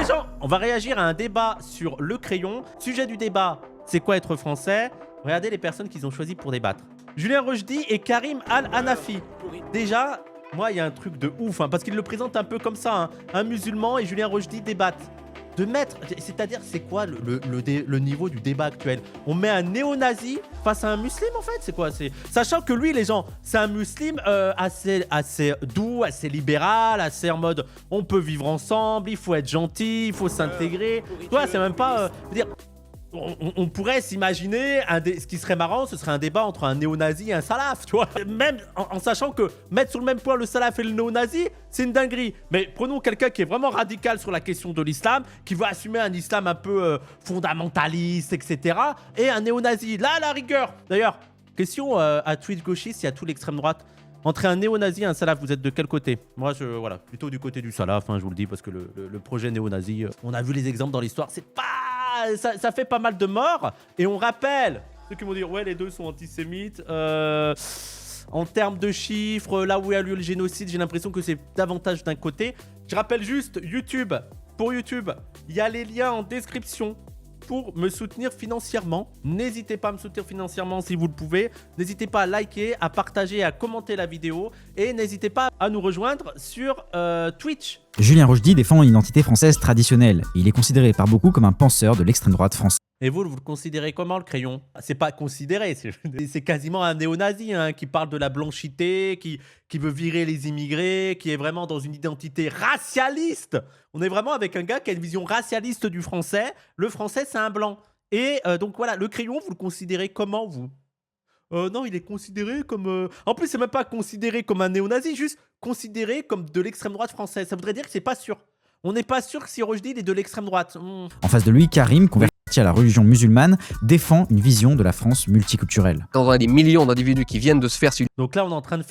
gens, on va réagir à un débat sur le crayon. Sujet du débat, c'est quoi être français? Regardez les personnes qu'ils ont choisi pour débattre. Julien Rochdy et Karim Al-Hanafi. Déjà, moi, il y a un truc de ouf, hein, parce qu'ils le présentent un peu comme ça. Hein. Un musulman et Julien Rochdy débattent. De mettre, c'est-à-dire, c'est quoi le niveau du débat actuel? On met un néo-nazi face à un musulman, en fait? C'est quoi? Sachant que lui, les gens, c'est un musulman assez doux, assez libéral, assez en mode on peut vivre ensemble, il faut être gentil, il faut s'intégrer. Tu vois, c'est même pas... on pourrait s'imaginer, ce qui serait marrant, ce serait un débat entre un néo-nazi et un salaf, tu vois. Même en sachant que mettre sur le même point le salaf et le néo-nazi, c'est une dinguerie. Mais prenons quelqu'un qui est vraiment radical sur la question de l'islam, qui veut assumer un islam un peu fondamentaliste, etc. Et un néo-nazi, là, à la rigueur. D'ailleurs, question à Twitch gauchiste, il y a tout l'extrême droite. Entre un néo-nazi et un salaf, vous êtes de quel côté? Moi, voilà, plutôt du côté du salaf, hein, je vous le dis, parce que le projet néo-nazi, on a vu les exemples dans l'histoire, c'est pas... Ça fait pas mal de morts. Et on rappelle, ceux qui vont dire, ouais, les deux sont antisémites. En termes de chiffres, là où il y a eu le génocide, j'ai l'impression que c'est davantage d'un côté. Je rappelle juste, YouTube, pour YouTube, il y a les liens en description pour me soutenir financièrement. N'hésitez pas à me soutenir financièrement si vous le pouvez. N'hésitez pas à liker, à partager, à commenter la vidéo. Et n'hésitez pas à nous rejoindre sur Twitch. Julien Rochdy défend une identité française traditionnelle. Il est considéré par beaucoup comme un penseur de l'extrême droite française. Et vous le considérez comment, le crayon? C'est pas considéré, c'est quasiment un néo-nazi, hein, qui parle de la blanchité, qui veut virer les immigrés, qui est vraiment dans une identité racialiste. On est vraiment avec un gars qui a une vision racialiste du français. Le français, c'est un blanc. Et donc voilà, le crayon, vous le considérez comment, vous? Non, il est considéré comme... En plus, c'est même pas considéré comme un néo-nazi, juste considéré comme de l'extrême droite française. Ça voudrait dire que c'est pas sûr. On n'est pas sûr que si Rochdy il est de l'extrême droite. En face de lui, Karim, converti à la religion musulmane, défend une vision de la France multiculturelle. Quand on a des millions d'individus qui viennent de se faire... Donc là, on est en train de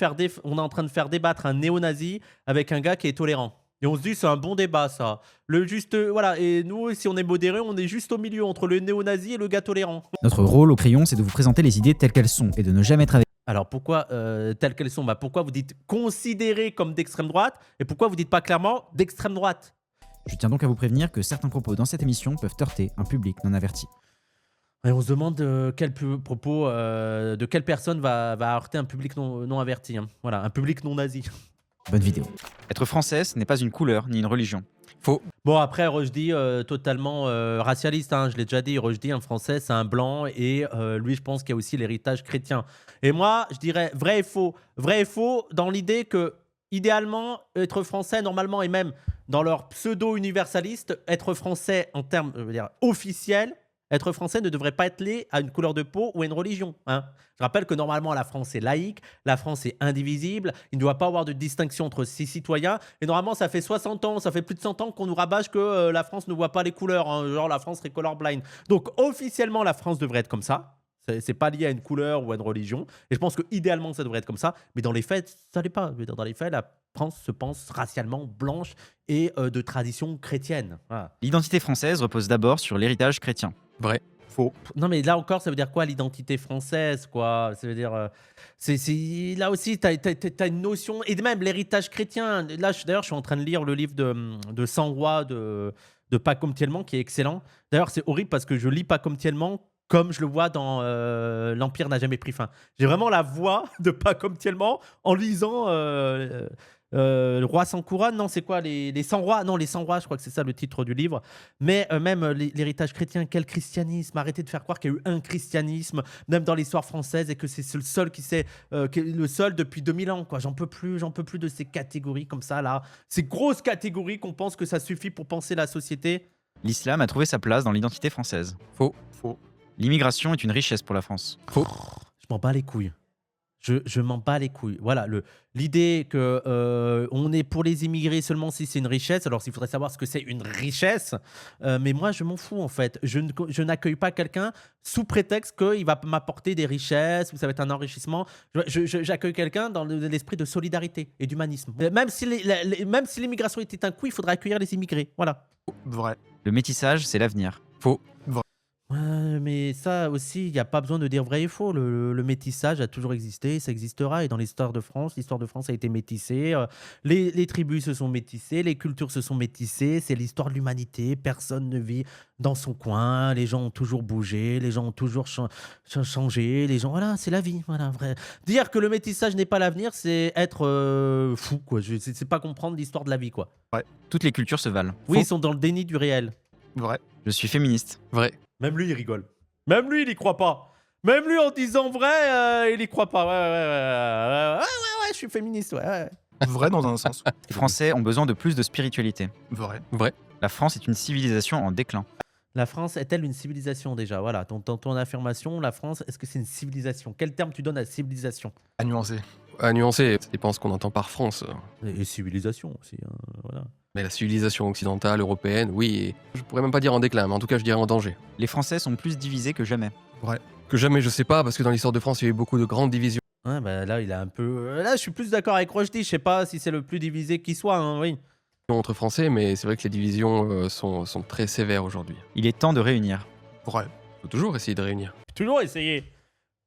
faire débattre un néo-nazi avec un gars qui est tolérant. Et on se dit, c'est un bon débat, ça. Voilà. Et nous, si on est modéré, on est juste au milieu entre le néo-nazi et le gars tolérant. Notre rôle au crayon, c'est de vous présenter les idées telles qu'elles sont et de ne jamais travailler. Alors pourquoi telles qu'elles sont? Pourquoi vous dites considérées comme d'extrême droite et pourquoi vous dites pas clairement d'extrême droite? Je tiens donc à vous prévenir que certains propos dans cette émission peuvent heurter un public non averti. Et on se demande quel propos de quelle personne va heurter un public non averti. Hein. Voilà, un public non nazi. Bonne vidéo. Être français, ce n'est pas une couleur ni une religion. Faux. Bon, après, Rochdy, totalement racialiste, hein, je l'ai déjà dit, Rochdy, un français, c'est un blanc, et lui, je pense qu'il y a aussi l'héritage chrétien. Et moi, je dirais vrai et faux dans l'idée que, idéalement, être français, normalement, et même dans leur pseudo-universaliste, être français en termes, officiels, être français ne devrait pas être lié à une couleur de peau ou à une religion. Hein. Je rappelle que normalement, la France est laïque, la France est indivisible, il ne doit pas avoir de distinction entre ses citoyens. Et normalement, ça fait 60 ans, ça fait plus de 100 ans qu'on nous rabâche que la France ne voit pas les couleurs. Hein, genre, la France serait colorblind. Donc, officiellement, la France devrait être comme ça. C'est pas lié à une couleur ou à une religion. Et je pense qu'idéalement, ça devrait être comme ça. Mais dans les faits, ça l'est pas. Dans les faits, la France se pense racialement blanche et de tradition chrétienne. Voilà. L'identité française repose d'abord sur l'héritage chrétien. Vrai. Faux. Non, mais là encore, ça veut dire quoi, l'identité française, quoi? Ça veut dire... là aussi, tu as une notion... Et même l'héritage chrétien. Là, d'ailleurs, je suis en train de lire le livre de 100 rois de Pacôme Thielman, qui est excellent. D'ailleurs, c'est horrible parce que je lis Pacôme Thielman comme je le vois dans L'Empire n'a jamais pris fin. J'ai vraiment la voix de Pacôme Thielman en lisant... le roi sans couronne, non, c'est quoi les 100 rois? Non, les 100 rois, je crois que c'est ça le titre du livre. Mais même l'héritage chrétien, quel christianisme? Arrêtez de faire croire qu'il y a eu un christianisme, même dans l'histoire française, et que c'est le seul qui est le seul depuis 2000 ans. J'en peux plus de ces catégories comme ça, là. Ces grosses catégories qu'on pense que ça suffit pour penser la société. L'islam a trouvé sa place dans l'identité française. Faux. Faux. L'immigration est une richesse pour la France. Faux. Je m'en bats les couilles. Je m'en bats les couilles. Voilà, l'idée que on est pour les immigrés seulement si c'est une richesse. Alors, il faudrait savoir ce que c'est une richesse. Mais moi, je m'en fous, en fait. Je n'accueille pas quelqu'un sous prétexte qu'il va m'apporter des richesses ou ça va être un enrichissement. J'accueille quelqu'un dans l'esprit de solidarité et d'humanisme. Même si l'immigration était un coup, il faudrait accueillir les immigrés. Voilà. Vrai. Le métissage, c'est l'avenir. Faux. Vrai. Ouais, mais ça aussi, il n'y a pas besoin de dire vrai et faux. Le métissage a toujours existé, ça existera. Et dans l'histoire de France a été métissée. Les tribus se sont métissées, les cultures se sont métissées. C'est l'histoire de l'humanité. Personne ne vit dans son coin. Les gens ont toujours bougé, les gens ont toujours changé. Les gens, voilà, c'est la vie. Voilà, vrai. Dire que le métissage n'est pas l'avenir, c'est être fou, quoi. C'est pas comprendre l'histoire de la vie, quoi. Toutes les cultures se valent. Oui, ils sont dans le déni du réel. Vrai. Je suis féministe. Vrai. Même lui, il rigole. Même lui, il y croit pas. Même lui, en disant vrai, il y croit pas. Ouais, je suis féministe, ouais. Vrai dans un sens. Les Français ont besoin de plus de spiritualité. Vrai. Vrai. La France est une civilisation en déclin. La France est-elle une civilisation déjà? Voilà, ton affirmation, la France, est-ce que c'est une civilisation? Quel terme tu donnes à civilisation? À nuancer. À nuancer, ça dépend ce qu'on entend par France. Et civilisation aussi, hein, voilà. Mais la civilisation occidentale, européenne, oui, je pourrais même pas dire en déclin, mais en tout cas, je dirais en danger. Les Français sont plus divisés que jamais. Que jamais, je sais pas, parce que dans l'histoire de France, il y a eu beaucoup de grandes divisions Ouais, bah là, il a un peu. Là, je suis plus d'accord avec Rochdy. Je sais pas si c'est le plus divisé qui soit, hein, oui. entre Français, mais c'est vrai que les divisions sont très sévères aujourd'hui. Il est temps de réunir. Vrai. Faut toujours essayer de réunir. Toujours essayer.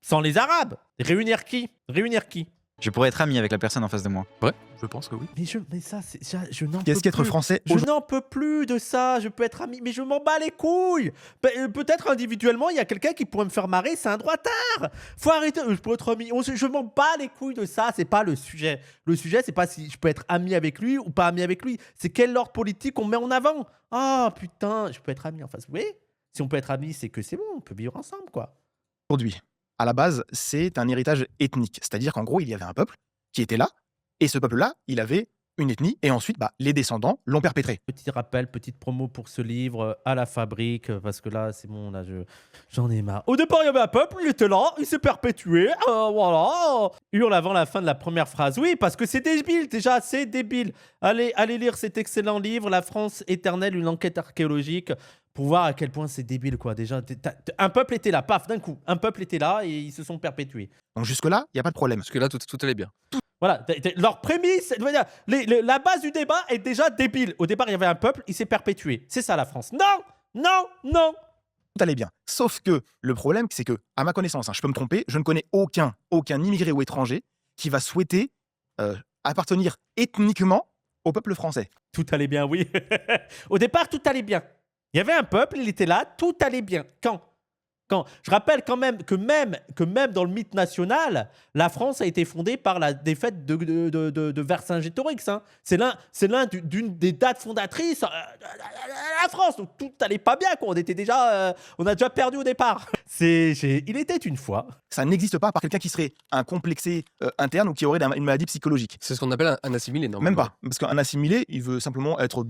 Sans les Arabes. Réunir qui? Réunir qui? Je pourrais être ami avec la personne en face de moi. Je pense que oui. Mais ça, je n'en peux Qu'est-ce qu'être plus. français Je n'en peux plus de ça. Je peux être ami, mais je m'en bats les couilles. Peut-être individuellement, il y a quelqu'un qui pourrait me faire marrer. C'est un droitard. Faut arrêter. Je peux être ami. Je m'en bats les couilles de ça. C'est pas le sujet. Le sujet, c'est pas si je peux être ami avec lui ou pas ami avec lui. C'est quel ordre politique on met en avant. Ah putain, je peux être ami en face. Vous voyez? Si on peut être ami, c'est que c'est bon. On peut vivre ensemble, quoi. Aujourd'hui, à la base, c'est un héritage ethnique. C'est-à-dire qu'en gros, il y avait un peuple qui était là, et ce peuple-là, il avait une ethnie, et ensuite, les descendants l'ont perpétré. Petit rappel, petite promo pour ce livre à la fabrique, parce que là, c'est bon, là, j'en ai marre. Au départ, il y avait un peuple, il était là, il s'est perpétué, voilà. Hurle avant la fin de la première phrase. Oui, parce que c'est débile, déjà, c'est débile. Allez lire cet excellent livre, La France éternelle, une enquête archéologique, pour voir à quel point c'est débile, quoi. Déjà, un peuple était là, paf, d'un coup. Un peuple était là et ils se sont perpétués. Donc jusque-là, il n'y a pas de problème. Parce que là, tout allait bien. Voilà, leur prémisse, la base du débat est déjà débile. Au départ, il y avait un peuple, il s'est perpétué. C'est ça la France. Non. Tout allait bien. Sauf que le problème, c'est que, à ma connaissance, je peux me tromper, je ne connais aucun immigré ou étranger qui va souhaiter appartenir ethniquement au peuple français. Tout allait bien, oui. Au départ, tout allait bien. Il y avait un peuple, il était là, tout allait bien. Quand je rappelle quand même que même dans le mythe national, la France a été fondée par la défaite de Vercingétorix. Hein. C'est l'un d'une des dates fondatrices de la France. Donc tout allait pas bien, quoi. On a déjà perdu au départ. Il était une fois. Ça n'existe pas par quelqu'un qui serait un complexé interne ou qui aurait une maladie psychologique. C'est ce qu'on appelle un assimilé, normalement. Même pas. Parce qu'un assimilé, il veut simplement être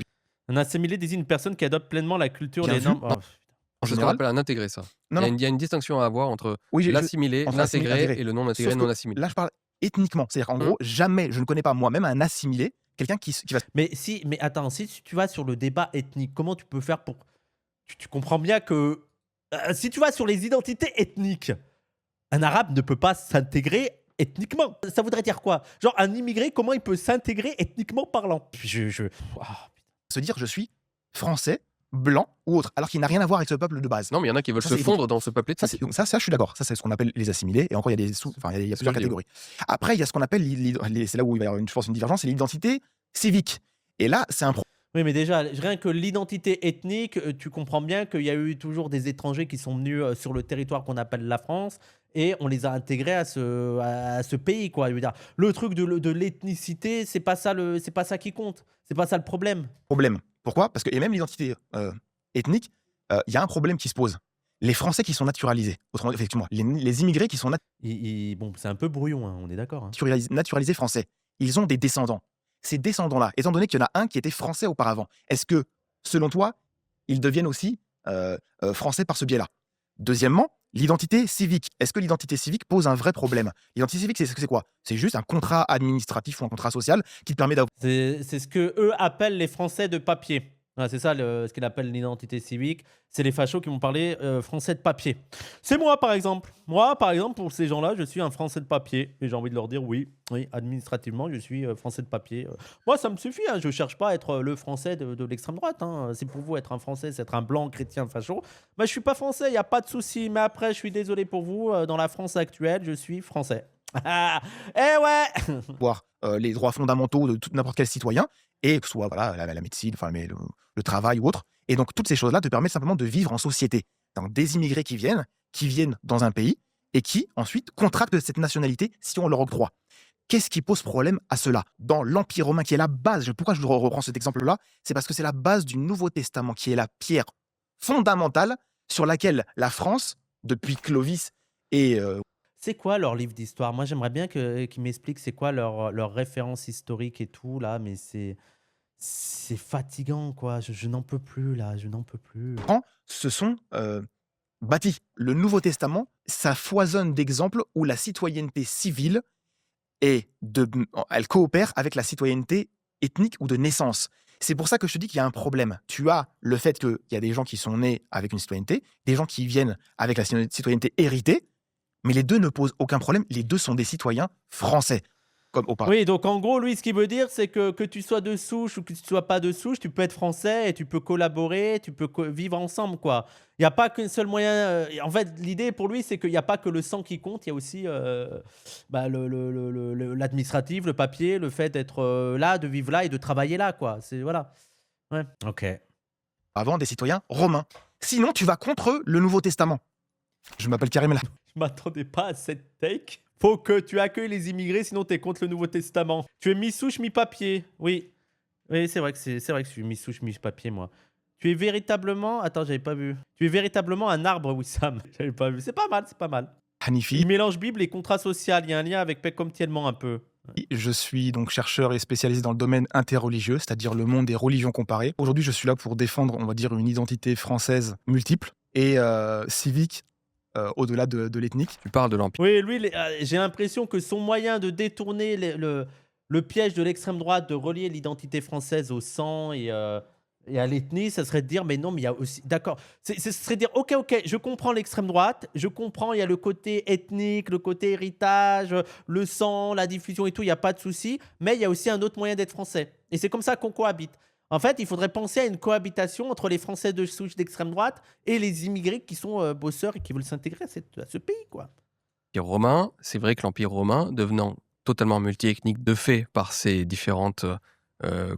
Un assimilé désigne une personne qui adopte pleinement la culture, Bien les vu. normes. Oh, en C'est ce qu'on général. appelle un intégré, ça. Non, Il y a une distinction à avoir entre Oui, l'assimilé, entre l'assimilé, l'intégré intégré. et le non-intégré, Sauf que non-assimilé. Là, je parle ethniquement. C'est-à-dire qu'en gros, jamais, je ne connais pas moi-même un assimilé, quelqu'un qui va. Mais attends, si tu vas sur le débat ethnique, comment tu peux faire pour... Tu comprends bien que... si tu vas sur les identités ethniques, un arabe ne peut pas s'intégrer ethniquement. Ça voudrait dire quoi? Genre un immigré, comment il peut s'intégrer ethniquement parlant? Se dire je suis français, blanc ou autre, alors qu'il n'a rien à voir avec ce peuple de base. Non, mais il y en a qui veulent Ça, se c'est fondre dans ce peuple Ça, ethnique. donc ça, je suis d'accord. Ça, c'est ce qu'on appelle les assimilés. Et encore, il y a il y a plusieurs catégories. Après, il y a ce qu'on appelle, c'est là où il va y avoir une divergence, c'est l'identité civique. Et là, c'est un problème. Oui, mais déjà, rien que l'identité ethnique, tu comprends bien qu'il y a eu toujours des étrangers qui sont venus sur le territoire qu'on appelle la France et on les a intégrés à ce pays, quoi. Je veux dire, le truc de l'ethnicité, c'est pas ça qui compte. C'est pas ça le problème. Pourquoi? Parce que, et même l'identité ethnique, il y a un problème qui se pose. Les Français qui sont naturalisés, autrement, effectivement, les immigrés qui sont Bon, c'est un peu brouillon, hein, on est d'accord. Hein. naturalisés français, ils ont des descendants. Ces descendants-là, étant donné qu'il y en a un qui était français auparavant, est-ce que, selon toi, ils deviennent aussi français par ce biais-là? Deuxièmement, l'identité civique. Est-ce que l'identité civique pose un vrai problème? L'identité civique, c'est quoi? C'est juste un contrat administratif ou un contrat social qui te permet d'avoir... C'est ce que eux appellent les Français de papier. Ouais, c'est ça ce qu'il appelle l'identité civique. C'est les fachos qui m'ont parlé français de papier. C'est moi, par exemple. Moi, par exemple, pour ces gens-là, je suis un français de papier. Et j'ai envie de leur dire oui, administrativement, je suis français de papier. Moi, ça me suffit. Hein. Je ne cherche pas à être le français de l'extrême droite. Hein. C'est pour vous, être un français, c'est être un blanc chrétien facho. Je ne suis pas français, il n'y a pas de souci. Mais après, je suis désolé pour vous. Dans la France actuelle, je suis français. Eh ouais. Voir les droits fondamentaux de n'importe quel citoyen, et que ce soit voilà, la médecine, enfin, mais le travail ou autre. Et donc, toutes ces choses-là te permettent simplement de vivre en société. Donc, des immigrés qui viennent dans un pays et qui, ensuite, contractent cette nationalité si on leur octroie. Qu'est-ce qui pose problème à cela? Dans l'Empire romain, qui est la base, pourquoi je reprends cet exemple-là? C'est parce que c'est la base du Nouveau Testament, qui est la pierre fondamentale sur laquelle la France, depuis Clovis et C'est quoi leur livre d'histoire? Moi, j'aimerais bien qu'ils m'expliquent c'est quoi leur référence historique et tout, là, mais c'est fatigant, quoi. Je n'en peux plus, là, je n'en peux plus. se sont bâtis. Le Nouveau Testament, ça foisonne d'exemples où la citoyenneté civile elle coopère avec la citoyenneté ethnique ou de naissance. C'est pour ça que je te dis qu'il y a un problème. Tu as le fait qu'il y a des gens qui sont nés avec une citoyenneté, des gens qui viennent avec la citoyenneté héritée, mais les deux ne posent aucun problème. Les deux sont des citoyens français, comme auparavant. Oui, donc en gros, lui, ce qu'il veut dire, c'est que tu sois de souche ou que tu sois pas de souche, tu peux être français et tu peux collaborer, tu peux vivre ensemble, quoi. Il n'y a pas qu'un seul moyen. En fait, l'idée pour lui, c'est qu'il n'y a pas que le sang qui compte, il y a aussi l'administratif, le papier, le fait d'être là, de vivre là et de travailler là, quoi. C'est voilà. Ouais. Ok. Avant des citoyens romains. Sinon, tu vas contre le Nouveau Testament. Je m'appelle Karim El. Je m'attendais pas à cette take. Faut que tu accueilles les immigrés, sinon tu es contre le Nouveau Testament. Tu es mi-souche, mi-papier. Oui. Oui, c'est vrai que je suis mi-souche, mi-papier, moi. Tu es véritablement... Attends, j'avais pas vu. Tu es véritablement un arbre, Wissam. J'avais pas vu. C'est pas mal, c'est pas mal. Hanifi. Il mélange Bible et contrat social. Il y a un lien avec Pecom Tielman un peu. Je suis donc chercheur et spécialisé dans le domaine interreligieux, c'est-à-dire le monde des religions comparées. Aujourd'hui, je suis là pour défendre, on va dire, une identité française multiple et civique au-delà de l'ethnique. Tu parles de l'Empire. Oui, lui, j'ai l'impression que son moyen de détourner le piège de l'extrême droite, de relier l'identité française au sang et à l'ethnie, ça serait de dire, mais non, mais il y a aussi... D'accord. Ce serait de dire, ok, je comprends l'extrême droite, je comprends, il y a le côté ethnique, le côté héritage, le sang, la diffusion et tout, il n'y a pas de souci, mais il y a aussi un autre moyen d'être français. Et c'est comme ça qu'on cohabite. En fait, il faudrait penser à une cohabitation entre les Français de souche d'extrême droite et les immigrés qui sont bosseurs et qui veulent s'intégrer à ce pays, quoi. L'Empire romain, c'est vrai que l'Empire romain, devenant totalement multiethnique de fait par ses différentes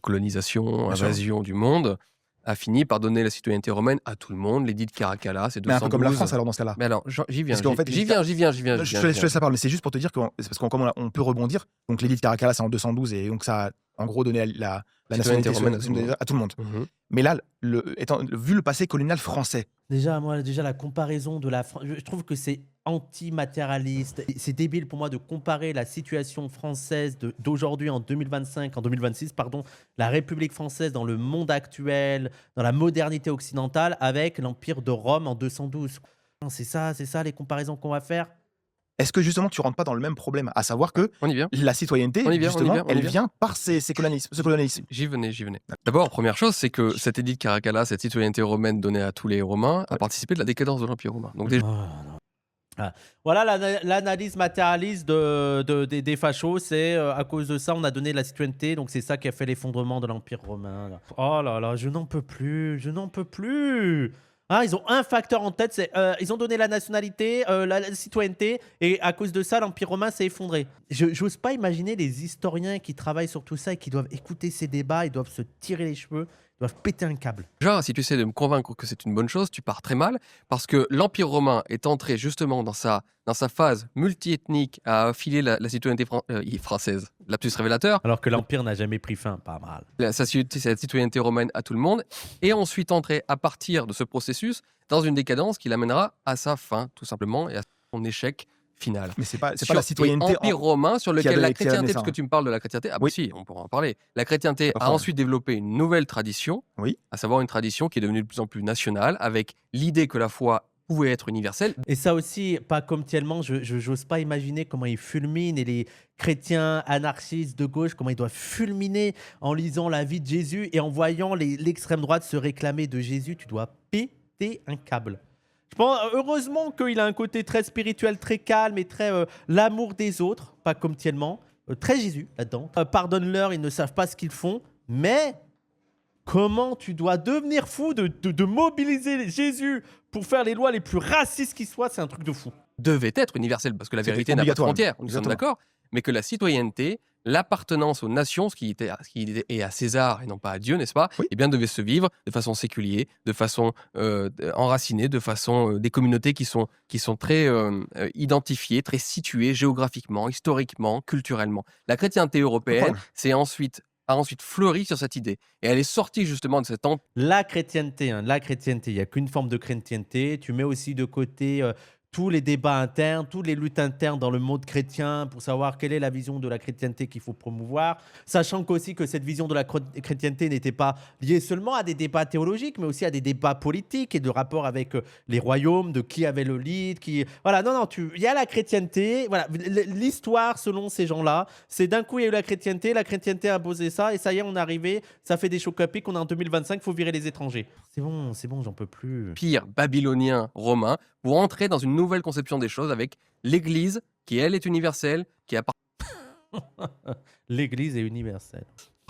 colonisations, Bien sûr. invasions du monde, a fini par donner la citoyenneté romaine à tout le monde, l'édit de Caracalla, c'est 212. Mais un peu comme la France alors dans ce cas-là. Mais alors, j'y viens, Parce qu'en fait, j'y viens. Je te laisse la parole, mais c'est juste pour te dire que c'est parce qu'on peut rebondir. Donc l'édit de Caracalla, c'est en 212 et donc ça a en gros donné la Citoyenneté nationalité romaine à tout le monde. Mhm. Mais là, vu le passé colonial français, Déjà, la comparaison de la France, je trouve que c'est anti-matérialiste. C'est débile pour moi de comparer la situation française d'aujourd'hui en 2026, la République française dans le monde actuel, dans la modernité occidentale, avec l'Empire de Rome en 212. C'est ça les comparaisons qu'on va faire. est-ce que justement tu rentres pas dans le même problème, à savoir que On y vient. la citoyenneté, On y vient, justement, on y elle vient. vient par ce colonialisme. J'y venais. D'abord, première chose, c'est que cet édit de Caracalla, cette citoyenneté romaine donnée à tous les Romains, a participé de la décadence de l'Empire romain. Donc déjà, Voilà l'analyse matérialiste des fachos, c'est à cause de ça on a donné la citoyenneté, donc c'est ça qui a fait l'effondrement de l'Empire romain. Là. Oh là là, je n'en peux plus. Hein, ils ont un facteur en tête, ils ont donné la nationalité, la citoyenneté, et à cause de ça l'Empire romain s'est effondré. J'ose pas imaginer les historiens qui travaillent sur tout ça et qui doivent écouter ces débats, ils doivent se tirer les cheveux, ils doivent péter un câble. si tu essaies de me convaincre que c'est une bonne chose, tu pars très mal, parce que l'Empire romain est entré justement dans sa phase multiethnique à affiler la citoyenneté française. Lapsus révélateur. Alors que l'Empire n'a jamais pris fin, pas mal. Sa citoyenneté romaine à tout le monde, et ensuite entrer à partir de ce processus dans une décadence qui l'amènera à sa fin, tout simplement, et à son échec final. Mais c'est pas la citoyenneté Empire romain sur lequel qui a la été chrétienté, naissant. parce que tu me parles de la chrétienté, ah Oui. si, on pourra en parler. La chrétienté Enfin, a ensuite développé une nouvelle tradition, Oui. à savoir une tradition qui est devenue de plus en plus nationale, avec l'idée que la foi pouvait être universel. Et ça aussi, pas comme tellement, je n'ose pas imaginer comment ils fulminent et les chrétiens anarchistes de gauche, comment ils doivent fulminer en lisant la vie de Jésus et en voyant l'extrême droite se réclamer de Jésus. Tu dois péter un câble. Je pense, heureusement qu'il a un côté très spirituel, très calme et très l'amour des autres, pas comme tellement. Très Jésus là-dedans. Pardonne-leur, ils ne savent pas ce qu'ils font, mais comment tu dois devenir fou de mobiliser Jésus pour faire les lois les plus racistes qui soient, c'est un truc de fou. Devait être universel, parce que la C'était vérité n'a pas de obligatoire, frontières, nous sommes exactement. d'accord, mais que la citoyenneté, l'appartenance aux nations, ce qui est à César et non pas à Dieu, n'est-ce pas, Oui. eh bien, devait se vivre de façon séculière, de façon enracinée, de façon des communautés qui sont très identifiées, très situées géographiquement, historiquement, culturellement. La chrétienté européenne a ensuite fleuri sur cette idée, et elle est sortie justement de cet empire. La chrétienté, il n'y a qu'une forme de chrétienté. Tu mets aussi de côté tous les débats internes, toutes les luttes internes dans le monde chrétien pour savoir quelle est la vision de la chrétienté qu'il faut promouvoir, sachant qu'aussi que cette vision de la chrétienté n'était pas liée seulement à des débats théologiques, mais aussi à des débats politiques et de rapport avec les royaumes, de qui avait le lead, qui... Voilà, non, il y a la chrétienté, voilà, l'histoire selon ces gens-là, c'est d'un coup il y a eu la chrétienté a imposé ça, et ça y est, on est arrivé, ça fait des chocs à pic, on est en 2025, il faut virer les étrangers. C'est bon, j'en peux plus. Empire babylonien romain pour entrer dans une nouvelle conception des choses avec l'Église qui, elle, est universelle, qui appartient L'Église est universelle.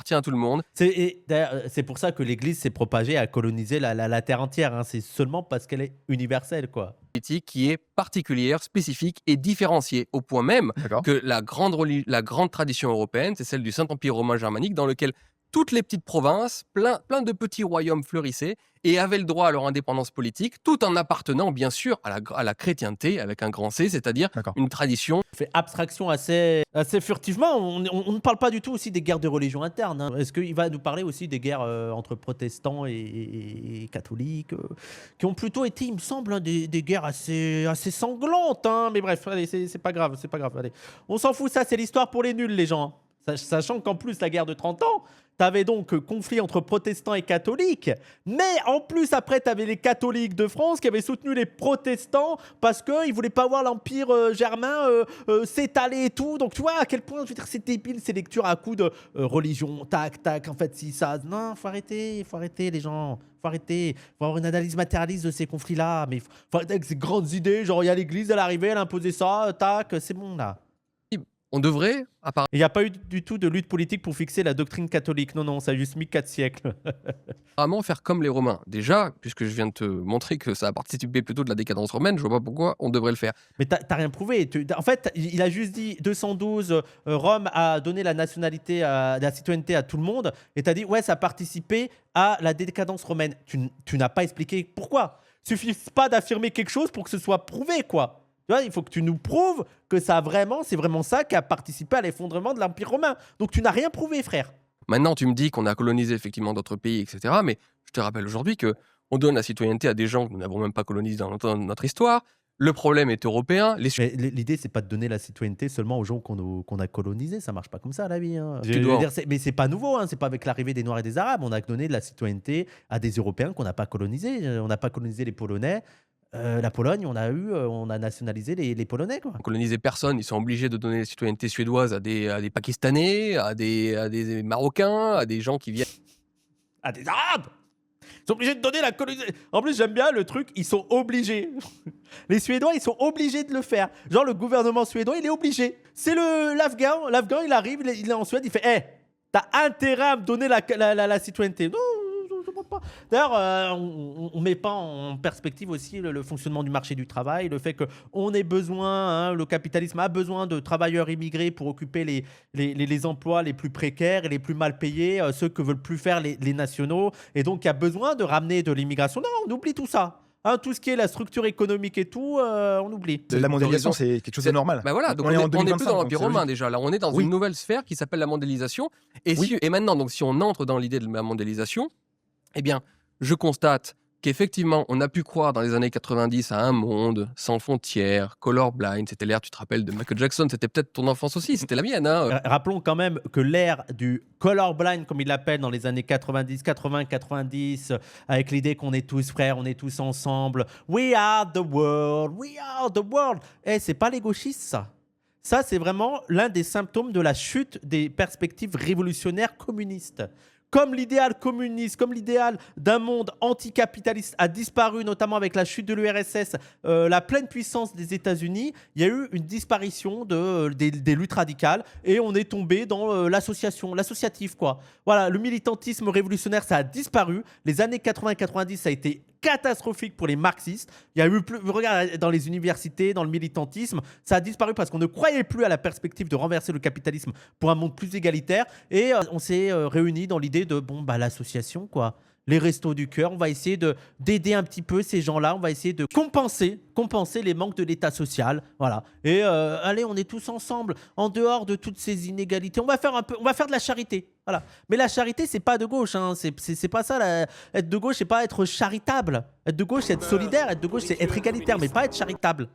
à tout le monde. C'est pour ça que l'Église s'est propagée à coloniser la Terre entière. Hein. C'est seulement parce qu'elle est universelle, quoi. Politique qui est particulière, spécifique et différenciée, au point même D'accord. que la grande tradition européenne, c'est celle du Saint-Empire romain germanique, dans lequel toutes les petites provinces, plein de petits royaumes fleurissaient et avaient le droit à leur indépendance politique, tout en appartenant bien sûr à la chrétienté, avec un grand C, c'est-à-dire D'accord. une tradition. On fait abstraction assez furtivement. On ne parle pas du tout aussi des guerres de religion interne. Hein. Est-ce qu'il va nous parler aussi des guerres entre protestants et catholiques qui ont plutôt été, il me semble, hein, des guerres assez sanglantes. Hein. Mais bref, allez, c'est pas grave. Allez. On s'en fout, ça, c'est l'histoire pour les nuls, les gens. Sachant qu'en plus, la guerre de 30 ans, t'avais donc conflit entre protestants et catholiques, mais en plus, après, t'avais les catholiques de France qui avaient soutenu les protestants parce qu'ils voulaient pas voir l'Empire germain s'étaler et tout. Donc, tu vois à quel point, je veux dire, c'est débile, ces lectures à coups de religion, tac, en fait, si ça... Non, faut arrêter, les gens. Faut arrêter. Faut avoir une analyse matérialiste de ces conflits-là. Mais faut arrêter avec ces grandes idées, genre, il y a l'église, elle est arrivée, elle a imposé ça, tac, c'est bon, là. On devrait, Il n'y a pas eu du tout de lutte politique pour fixer la doctrine catholique. Non, ça a juste mis 4 siècles. apparemment faire comme les Romains. Déjà, puisque je viens de te montrer que ça a participé plutôt de la décadence romaine, je vois pas pourquoi on devrait le faire. Mais t'as rien prouvé. En fait, il a juste dit 212, Rome a donné la nationalité, la citoyenneté à tout le monde. Et t'as dit, ouais, ça a participé à la décadence romaine. Tu n'as pas expliqué pourquoi. Il suffit pas d'affirmer quelque chose pour que ce soit prouvé, quoi. Tu vois, il faut que tu nous prouves que c'est vraiment ça qui a participé à l'effondrement de l'Empire romain. Donc tu n'as rien prouvé, frère. Maintenant, tu me dis qu'on a colonisé effectivement d'autres pays, etc. Mais je te rappelle aujourd'hui qu'on donne la citoyenneté à des gens que nous n'avons même pas colonisés dans notre histoire. Le problème est européen. Mais l'idée, c'est pas de donner la citoyenneté seulement aux gens qu'on a colonisés. Ça marche pas comme ça, la vie. Hein. Mais c'est pas nouveau. Hein. C'est pas avec l'arrivée des Noirs et des Arabes. On a donné de la citoyenneté à des Européens qu'on n'a pas colonisés. On n'a pas colonisé les Polonais. La Pologne, on a nationalisé les Polonais, quoi. Colonisé personne, ils sont obligés de donner la citoyenneté suédoise à des Pakistanais, à des Marocains, à des gens qui viennent. À des Arabes. Ils sont obligés de donner la colonisation. En plus, j'aime bien le truc, ils sont obligés. Les Suédois, ils sont obligés de le faire. Genre, le gouvernement suédois, il est obligé. C'est l'Afghan. L'Afghan, il arrive, il est en Suède, il fait hey, t'as intérêt à me donner la citoyenneté. Non, je ne pas. D'ailleurs, on ne met pas en perspective aussi le fonctionnement du marché du travail, le fait qu'on ait besoin, hein, le capitalisme a besoin de travailleurs immigrés pour occuper les emplois les plus précaires et les plus mal payés, ceux que veulent plus faire les nationaux. Et donc, il y a besoin de ramener de l'immigration. Non, on oublie tout ça. Hein, tout ce qui est la structure économique et tout, on oublie. La mondialisation, c'est quelque chose de normal. Bah voilà, donc on est plus dans l'Empire romain déjà. Là, on est dans une nouvelle sphère qui s'appelle la mondialisation. Et maintenant, donc, si on entre dans l'idée de la mondialisation, eh bien, je constate qu'effectivement, on a pu croire dans les années 90 à un monde sans frontières, colorblind. C'était l'ère, tu te rappelles, de Michael Jackson. C'était peut-être ton enfance aussi, c'était la mienne. Hein. Rappelons quand même que l'ère du colorblind, comme il l'appelle dans les années 90, 80, 90, avec l'idée qu'on est tous frères, on est tous ensemble. We are the world, we are the world. Eh, c'est pas les gauchistes, ça. Ça, c'est vraiment l'un des symptômes de la chute des perspectives révolutionnaires communistes. Comme l'idéal communiste, comme l'idéal d'un monde anticapitaliste a disparu, notamment avec la chute de l'URSS, la pleine puissance des États-Unis, il y a eu une disparition des luttes radicales et on est tombé dans l'associatif, quoi. Voilà, le militantisme révolutionnaire, ça a disparu. Les années 80-90, ça a été catastrophique pour les marxistes. Il y a eu plus, regarde, dans les universités, dans le militantisme, ça a disparu parce qu'on ne croyait plus à la perspective de renverser le capitalisme pour un monde plus égalitaire. Et on s'est réunis dans l'idée de l'association, quoi. Les restos du cœur, on va essayer d'aider un petit peu ces gens-là, on va essayer de compenser les manques de l'État social, voilà. Et allez, on est tous ensemble, en dehors de toutes ces inégalités, on va faire de la charité, voilà. Mais la charité, c'est pas de gauche, hein. C'est pas ça. Être de gauche, c'est pas être charitable. Être de gauche, c'est être solidaire. Être de gauche, c'est être égalitaire, mais pas être charitable.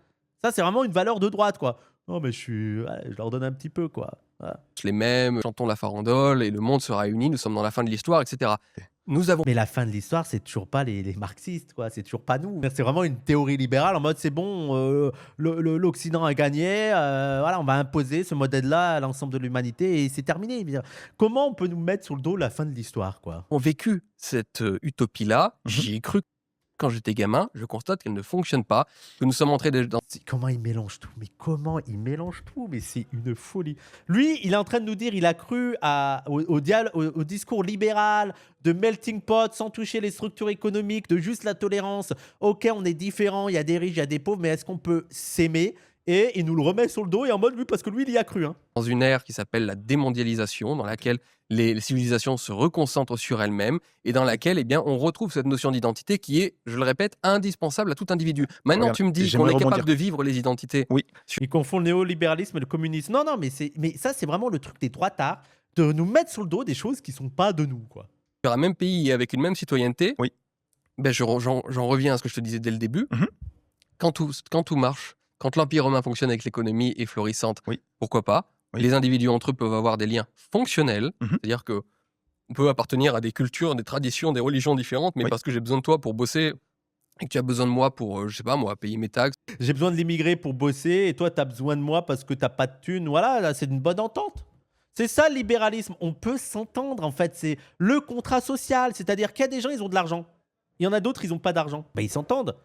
Ça, c'est vraiment une valeur de droite, quoi. Non, mais je leur donne un petit peu, quoi. Voilà. Les mêmes, chantons la farandole et le monde sera uni, nous sommes dans la fin de l'histoire, etc. Nous avons... Mais la fin de l'histoire, c'est toujours pas les marxistes, quoi. C'est toujours pas nous. C'est vraiment une théorie libérale en mode c'est bon, l'Occident a gagné, voilà, on va imposer ce modèle-là à l'ensemble de l'humanité et c'est terminé. Comment on peut nous mettre sur le dos la fin de l'histoire, quoi? On vécu cette utopie-là, j'y ai cru quand j'étais gamin, je constate qu'elle ne fonctionne pas, que nous sommes entrés dans... Comment il mélange tout? Mais comment il mélange tout? Mais c'est une folie. Lui, il est en train de nous dire, il a cru au discours libéral, de melting pot, sans toucher les structures économiques, de juste la tolérance. Ok, on est différents, il y a des riches, il y a des pauvres, mais est-ce qu'on peut s'aimer? Et il nous le remet sur le dos et en mode, lui, parce que lui, il y a cru. Hein. Dans une ère qui s'appelle la démondialisation, dans laquelle les civilisations se reconcentrent sur elles-mêmes et dans laquelle on retrouve cette notion d'identité qui est, je le répète, indispensable à tout individu. Maintenant, Regarde, tu me dis qu'on est capable de vivre les identités. Oui. Il confond le néolibéralisme et le communisme. Non, mais ça, c'est vraiment le truc des droitards, de nous mettre sur le dos des choses qui sont pas de nous, quoi. Sur un même pays et avec une même citoyenneté, oui. J'en reviens à ce que je te disais dès le début. Quand tout marche, quand l'Empire romain fonctionne avec l'économie est florissante, pourquoi pas? Les individus entre eux peuvent avoir des liens fonctionnels, c'est-à-dire que on peut appartenir à des cultures, des traditions, des religions différentes, mais parce que j'ai besoin de toi pour bosser et que tu as besoin de moi pour, je sais pas moi, payer mes taxes. J'ai besoin de l'immigré pour bosser et toi, tu as besoin de moi parce que tu n'as pas de thunes. Voilà, là, c'est une bonne entente. C'est ça le libéralisme. On peut s'entendre, en fait. C'est le contrat social. C'est-à-dire qu'il y a des gens, ils ont de l'argent. Il y en a d'autres, ils n'ont pas d'argent. Ben, ils s'entendent.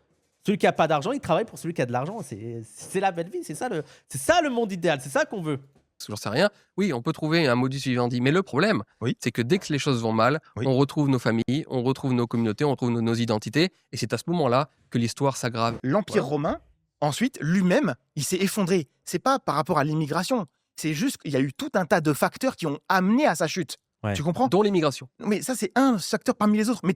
Celui qui n'a pas d'argent, il travaille pour celui qui a de l'argent. C'est la belle vie. C'est ça le monde idéal. C'est ça qu'on veut. J'en sais rien. Oui, on peut trouver un modus vivendi. Mais le problème, c'est que dès que les choses vont mal, on retrouve nos familles, on retrouve nos communautés, on retrouve nos identités. Et c'est à ce moment-là que l'histoire s'aggrave. L'Empire romain, ensuite, lui-même, il s'est effondré. C'est pas par rapport à l'immigration. C'est juste qu'il y a eu tout un tas de facteurs qui ont amené à sa chute. Ouais. Tu comprends? Dont l'immigration. Mais ça, c'est un facteur parmi les autres. Mais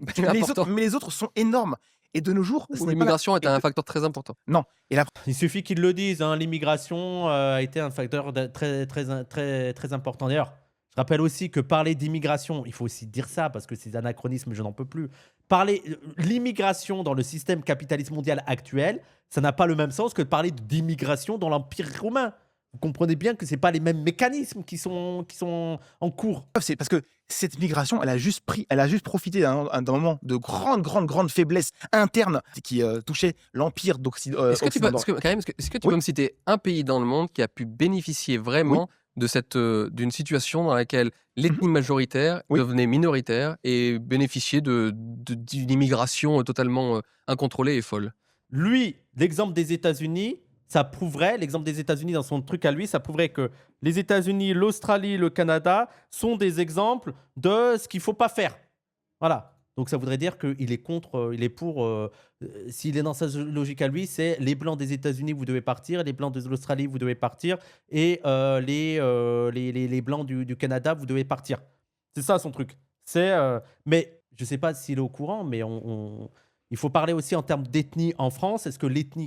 les autres sont énormes. Et de nos jours, l'immigration est un facteur très important. Non. Et là, il suffit qu'ils le disent. Hein, l'immigration a été un facteur très, très, très, très important. D'ailleurs, je rappelle aussi que parler d'immigration, il faut aussi dire ça parce que ces anachronismes, je n'en peux plus. Parler l'immigration dans le système capitaliste mondial actuel, ça n'a pas le même sens que de parler d'immigration dans l'Empire romain. Vous comprenez bien que ce n'est pas les mêmes mécanismes qui sont en cours. C'est parce que cette migration, elle a juste profité d'un moment de grande faiblesse interne qui touchait l'Empire d'Occident. Est-ce que tu peux me citer un pays dans le monde qui a pu bénéficier vraiment de d'une situation dans laquelle l'ethnie majoritaire devenait minoritaire et bénéficiait d'une immigration totalement incontrôlée et folle? Lui, l'exemple des États-Unis, ça prouverait, l'exemple des États-Unis dans son truc à lui, ça prouverait que les États-Unis, l'Australie, le Canada sont des exemples de ce qu'il ne faut pas faire. Voilà. Donc ça voudrait dire qu'il est s'il est dans sa logique à lui, c'est les Blancs des États-Unis, vous devez partir, les Blancs de l'Australie, vous devez partir, et les Blancs du Canada, vous devez partir. C'est ça son truc. Mais je ne sais pas s'il est au courant, mais il faut parler aussi en termes d'ethnie en France.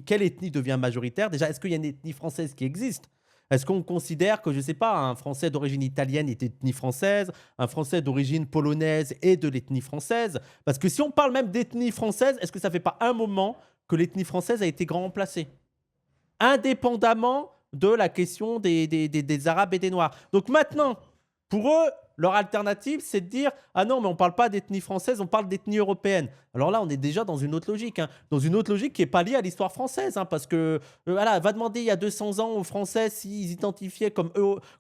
Quelle ethnie devient majoritaire? Déjà, est-ce qu'il y a une ethnie française qui existe? Est-ce qu'on considère que, je sais pas, un Français d'origine italienne est d'ethnie française, un Français d'origine polonaise est de l'ethnie française? Parce que si on parle même d'ethnie française, est-ce que ça fait pas un moment que l'ethnie française a été grand remplacée? Indépendamment de la question des Arabes et des Noirs. Donc maintenant, pour eux, leur alternative, c'est de dire « Ah non, mais on ne parle pas d'ethnie française, on parle d'ethnie européenne. » Alors là, on est déjà dans une autre logique. Dans une autre logique qui n'est pas liée à l'histoire française. Parce que, voilà, va demander il y a 200 ans aux Français s'ils identifiaient comme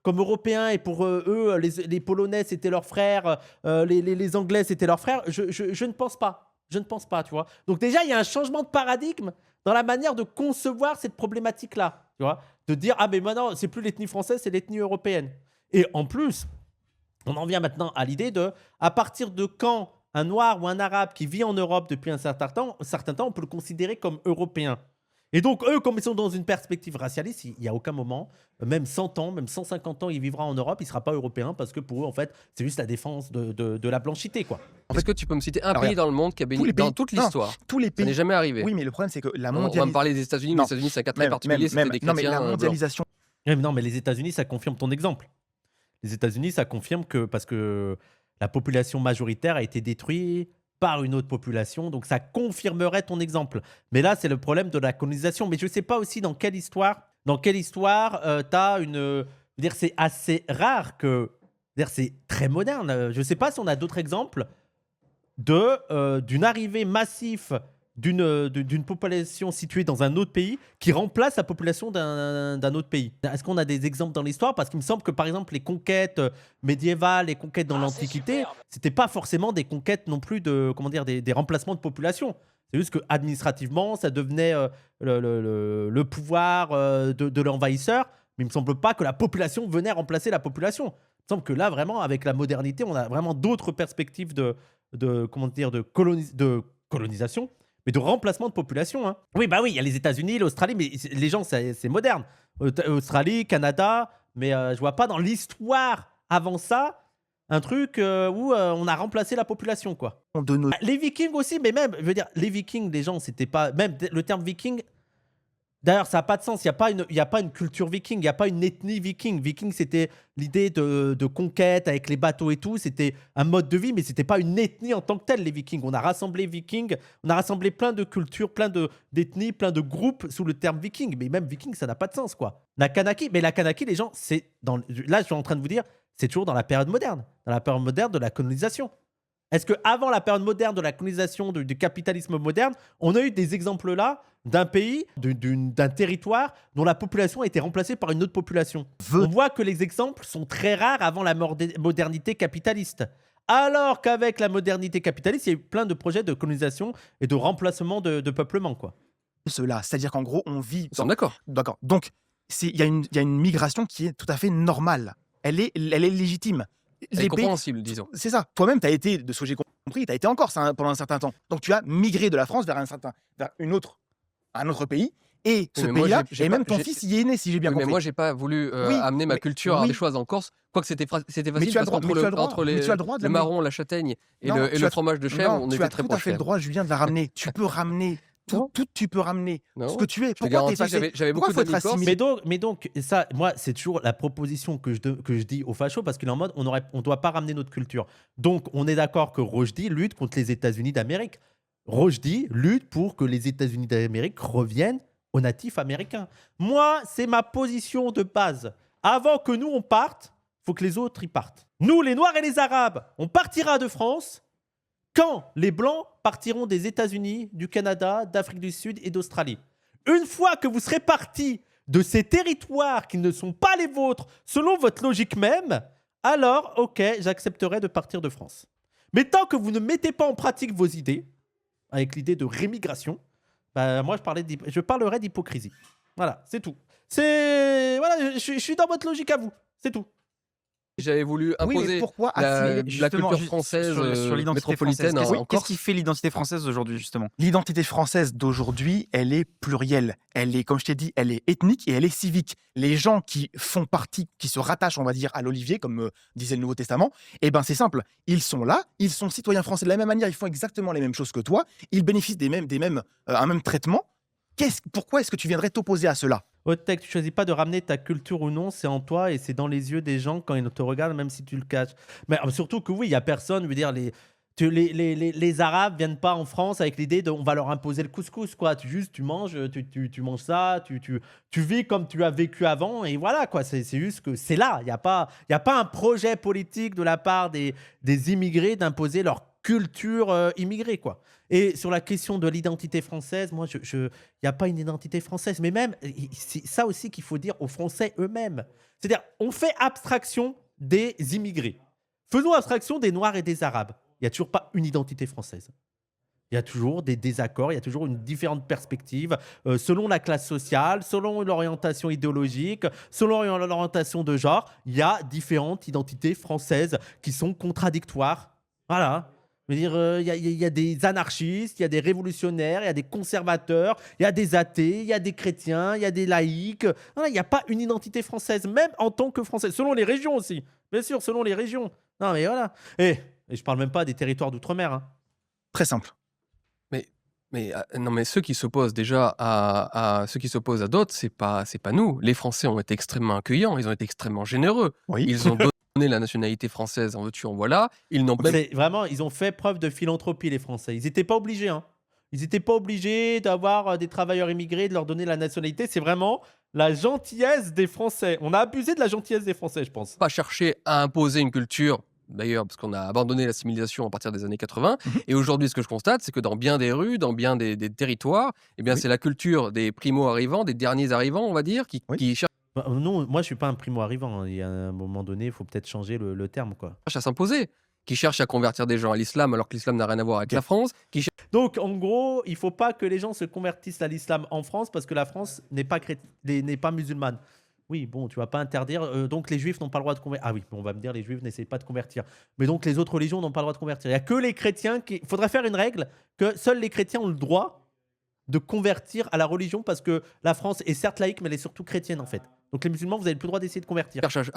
Européens et pour eux, les Polonais, c'était leurs frères, les Anglais, c'était leurs frères. Je ne pense pas. Je ne pense pas, tu vois. Donc déjà, il y a un changement de paradigme dans la manière de concevoir cette problématique-là. Tu vois, de dire « Ah, mais maintenant, c'est plus l'ethnie française, c'est l'ethnie européenne. » Et en plus, on en vient maintenant à l'idée de, à partir de quand un noir ou un arabe qui vit en Europe depuis un certain temps, on peut le considérer comme européen. Et donc, eux, comme ils sont dans une perspective racialiste, il n'y a aucun moment, même 100 ans, même 150 ans, il vivra en Europe, il ne sera pas européen parce que pour eux, en fait, c'est juste la défense de la blanchité, quoi. Est-ce que tu peux me citer un Alors, pays dans le monde qui a béni les pays- dans toute non, l'histoire? Tous les Ça pays. n'est jamais arrivé. Oui, mais le problème, c'est que la On va me mondialisation. parler des États-Unis, mais Non. les États-Unis, c'est un cas très particulier, c'était des Non, mais chrétiens la blancs. mondialisation. Ouais, mais non, mais les États-Unis, ça confirme ton exemple. Les États-Unis, ça confirme que parce que la population majoritaire a été détruite par une autre population, donc ça confirmerait ton exemple. Mais là, c'est le problème de la colonisation. Mais je ne sais pas aussi dans quelle histoire tu as une... je veux dire, c'est assez rare que... je veux dire, c'est très moderne. Je ne sais pas si on a d'autres exemples d'une arrivée massive d'une population située dans un autre pays qui remplace la population d'un autre pays. Est-ce qu'on a des exemples dans l'histoire? Parce qu'il me semble que, par exemple, les conquêtes médiévales, les conquêtes dans l'Antiquité, c'était pas forcément des conquêtes non plus des remplacements de population. C'est juste que administrativement, ça devenait le pouvoir de l'envahisseur, mais il me semble pas que la population venait remplacer la population. Il me semble que là, vraiment, avec la modernité, on a vraiment d'autres perspectives de colonisation, mais de remplacement de population. Oui, bah oui, il y a les États-Unis, l'Australie, mais les gens, c'est moderne. Australie, Canada, mais je vois pas dans l'histoire avant ça un truc où on a remplacé la population, quoi. De nos... Les Vikings aussi, mais même, je veux dire, les Vikings, les gens, c'était pas... Même le terme Viking, d'ailleurs, ça n'a pas de sens. Il n'y a pas une culture viking, il n'y a pas une ethnie viking. Viking, c'était l'idée de conquête avec les bateaux et tout. C'était un mode de vie, mais ce n'était pas une ethnie en tant que telle, les Vikings. On a rassemblé Vikings, on a rassemblé plein de cultures, plein d'ethnies, plein de groupes sous le terme viking. Mais même viking, ça n'a pas de sens, quoi. La Kanaki, les gens, là, je suis en train de vous dire, c'est toujours dans la période moderne. Dans la période moderne de la colonisation. Est-ce qu'avant la période moderne de la colonisation, du capitalisme moderne, on a eu des exemples là d'un pays, d'un territoire dont la population a été remplacée par une autre population? On voit que les exemples sont très rares avant la modernité capitaliste. Alors qu'avec la modernité capitaliste, il y a eu plein de projets de colonisation et de remplacement de peuplement, quoi. Cela, c'est-à-dire qu'en gros, on vit... Nous sommes d'accord. D'accord. Donc, il y a une migration qui est tout à fait normale. Elle est légitime. Elle est compréhensible, disons. C'est ça. Toi-même, tu as été, de ce que j'ai compris, tu as été en Corse pendant un certain temps. Donc, tu as migré de la France vers un autre pays. Et ce pays-là, et même ton fils y est né, si j'ai bien compris. Mais moi, j'ai pas voulu amener ma culture à des choses en Corse. Quoique c'était facile parce qu'entre le marron, la châtaigne et le fromage de chèvre, on était très proches. Tu as tout à fait le droit, Julien, de la ramener. Tu peux ramener. Tout tu peux ramener. Non. Ce que tu es. Pourquoi j'avais beaucoup faut être d'amis corses. assimilé? Mais donc, ça, moi, c'est toujours la proposition que je dis aux fachos, parce qu'il est en mode, on doit pas ramener notre culture. Donc, on est d'accord que Rushdie lutte contre les États-Unis d'Amérique. Rushdie lutte pour que les États-Unis d'Amérique reviennent aux natifs américains. Moi, c'est ma position de base. Avant que nous, on parte, faut que les autres y partent. Nous, les Noirs et les Arabes, on partira de France quand les Blancs partiront des États-Unis, du Canada, d'Afrique du Sud et d'Australie. Une fois que vous serez partis de ces territoires qui ne sont pas les vôtres, selon votre logique même, alors, ok, j'accepterai de partir de France. Mais tant que vous ne mettez pas en pratique vos idées, avec l'idée de rémigration, bah, moi, je parlerai d'hypocrisie. Voilà, c'est tout. Voilà, je suis dans votre logique à vous, c'est tout. J'avais voulu imposer la culture française sur l'identité métropolitaine française. en Qu'est-ce Corse. qui fait l'identité française aujourd'hui, justement? L'identité française d'aujourd'hui, elle est plurielle. Elle est, comme je t'ai dit, elle est ethnique et elle est civique. Les gens qui font partie, qui se rattachent, on va dire, à l'Olivier, comme disait le Nouveau Testament, eh ben c'est simple. Ils sont là, ils sont citoyens français de la même manière, ils font exactement les mêmes choses que toi, ils bénéficient un même traitement. Pourquoi est-ce que tu viendrais t'opposer à cela? Otek, tu choisis pas de ramener ta culture ou non, c'est en toi et c'est dans les yeux des gens quand ils te regardent, même si tu le caches. Mais surtout que oui, il y a personne, je veux dire, les Arabes viennent pas en France avec l'idée de on va leur imposer le couscous, quoi. Tu manges, tu manges ça, tu vis comme tu as vécu avant et voilà, quoi. C'est juste que c'est là. Il n'y a pas un projet politique de la part des immigrés d'imposer leur culture immigrée, quoi. Et sur la question de l'identité française, moi, il n'y a pas une identité française. Mais même, c'est ça aussi qu'il faut dire aux Français eux-mêmes. C'est-à-dire, on fait abstraction des immigrés. Faisons abstraction des Noirs et des Arabes. Il n'y a toujours pas une identité française. Il y a toujours des désaccords, il y a toujours une différente perspective selon la classe sociale, selon l'orientation idéologique, selon l'orientation de genre. Il y a différentes identités françaises qui sont contradictoires. Voilà. Je veux dire, il y a des anarchistes, il y a des révolutionnaires, il y a des conservateurs, il y a des athées, il y a des chrétiens, il y a des laïcs. Voilà, il n'y a pas une identité française, même en tant que français. Selon les régions aussi. Bien sûr, selon les régions. Non, mais voilà. Et je parle même pas des territoires d'outre-mer. Hein. Très simple. Non, mais ceux qui s'opposent déjà à ceux qui s'opposent à d'autres, c'est pas nous. Les Français ont été extrêmement accueillants, ils ont été extrêmement généreux. Oui. Ils ont donné la nationalité française, en veux-tu, en voilà. Ils n'ont même Vraiment, ils ont fait preuve de philanthropie, les Français. Ils n'étaient pas obligés. Hein. Ils n'étaient pas obligés d'avoir des travailleurs immigrés, de leur donner la nationalité. C'est vraiment la gentillesse des Français. On a abusé de la gentillesse des Français, je pense. pas cherché à imposer une culture. D'ailleurs, parce qu'on a abandonné la civilisation à partir des années 80. Et aujourd'hui, ce que je constate, c'est que dans bien des rues, dans bien des territoires, eh bien, Oui. c'est la culture des primo-arrivants, des derniers arrivants, on va dire, qui cherchent Non, moi, je suis pas un primo-arrivant. Hein. Il y a un moment donné, il faut peut-être changer le terme, quoi. à s'imposer, qui cherchent à convertir des gens à l'islam alors que l'islam n'a rien à voir avec la France, qui Donc, en gros, il faut pas que les gens se convertissent à l'islam en France parce que la France n'est pas musulmane. Oui, bon, tu vas pas interdire. Donc, les juifs n'ont pas le droit de convertir. Ah oui, on va me dire, les juifs n'essayent pas de convertir. Mais donc, les autres religions n'ont pas le droit de convertir. Il y a que les chrétiens qui. Il faudrait faire une règle que seuls les chrétiens ont le droit de convertir à la religion parce que la France est certes laïque, mais elle est surtout chrétienne, en fait. Donc, les musulmans, vous avez plus le droit d'essayer de convertir. cherchent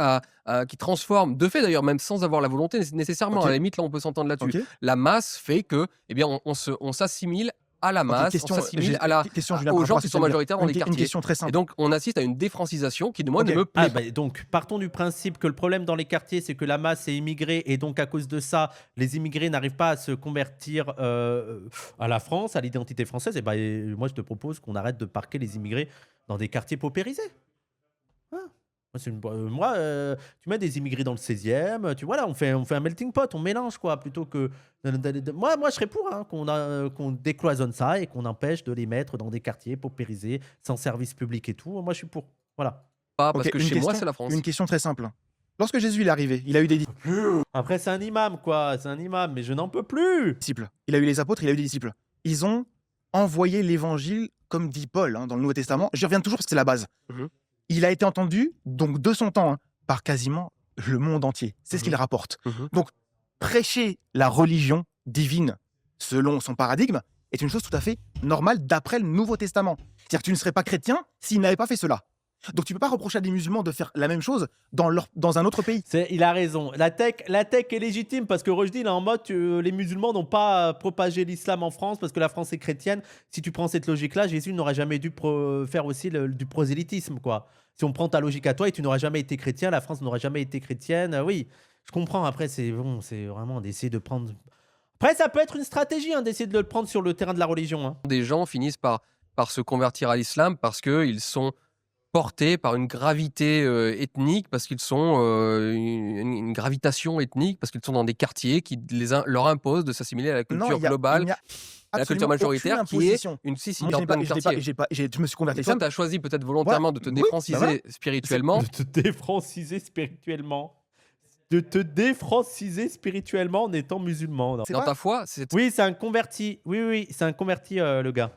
qui transforment, de fait d'ailleurs, même sans avoir la volonté nécessairement, Ok. à la limite, là on peut s'entendre là-dessus. Ok. La masse fait que, eh bien, on s'assimile à la masse, question, on s'assimile question, Julien, aux par gens rapport à qui ce sont que tu viens de dire. majoritaires dans les Une quartiers. question très simple. Et donc, on assiste à une défrancisation qui, de moi, Ok. ne me plaît Ah, pas. donc, partons du principe que le problème dans les quartiers, c'est que la masse est immigrée et donc à cause de ça, les immigrés n'arrivent pas à se convertir à la France, à l'identité française. Et ben, moi, je te propose qu'on arrête de parquer les immigrés dans des quartiers paupérisés. Ah. Moi, tu mets des immigrés dans le 16e, voilà, on fait un melting pot, on mélange quoi, plutôt que moi, je serais pour hein, qu'on décloisonne ça et qu'on empêche de les mettre dans des quartiers paupérisés, sans service public et tout. Moi, je suis pour. Voilà. Pas parce Ok, que une chez moi, question- c'est la France. Une question très simple. Lorsque Jésus il est arrivé, il a eu des Après, c'est un imam, quoi. C'est un imam, mais je n'en peux plus. disciples. Il a eu les apôtres, il a eu des disciples. Ils ont envoyé l'évangile, comme dit Paul dans le Nouveau Testament. J'y reviens toujours parce que c'est la base. Mhm. Il a été entendu, donc de son temps, par quasiment le monde entier. C'est ce qu'il rapporte. Mhm. Donc, prêcher la religion divine selon son paradigme est une chose tout à fait normale d'après le Nouveau Testament. C'est-à-dire que tu ne serais pas chrétien s'il n'avait pas fait cela. Donc tu peux pas reprocher à des musulmans de faire la même chose dans un autre pays. Il a raison. La tech est légitime parce que Rushdie, il est en mode les musulmans n'ont pas propagé l'islam en France parce que la France est chrétienne. Si tu prends cette logique-là, Jésus n'aurait jamais dû faire aussi du prosélytisme, quoi. Si on prend ta logique à toi et tu n'aurais jamais été chrétien, la France n'aurait jamais été chrétienne. Oui, je comprends. Après, c'est vraiment d'essayer de prendre. Après, ça peut être une stratégie d'essayer de le prendre sur le terrain de la religion. Hein. Des gens finissent par se convertir à l'islam parce qu'ils sont portés par une gravité ethnique, parce qu'ils sont une gravitation ethnique, parce qu'ils sont dans des quartiers qui leur imposent de s'assimiler à la culture globale, il n'y a à la culture absolument majoritaire aucune qui est imposition. une si Moi, dans je plein de quartiers. me suis converti Et à toi, l'islam. tu as choisi peut-être volontairement de te Oui, défranciser bah voilà. spirituellement. De te défranciser spirituellement. De te défranciser spirituellement en étant musulman. Non. C'est Dans vrai. ta foi, c'est Oui, c'est un converti. Oui, c'est un converti, le gars.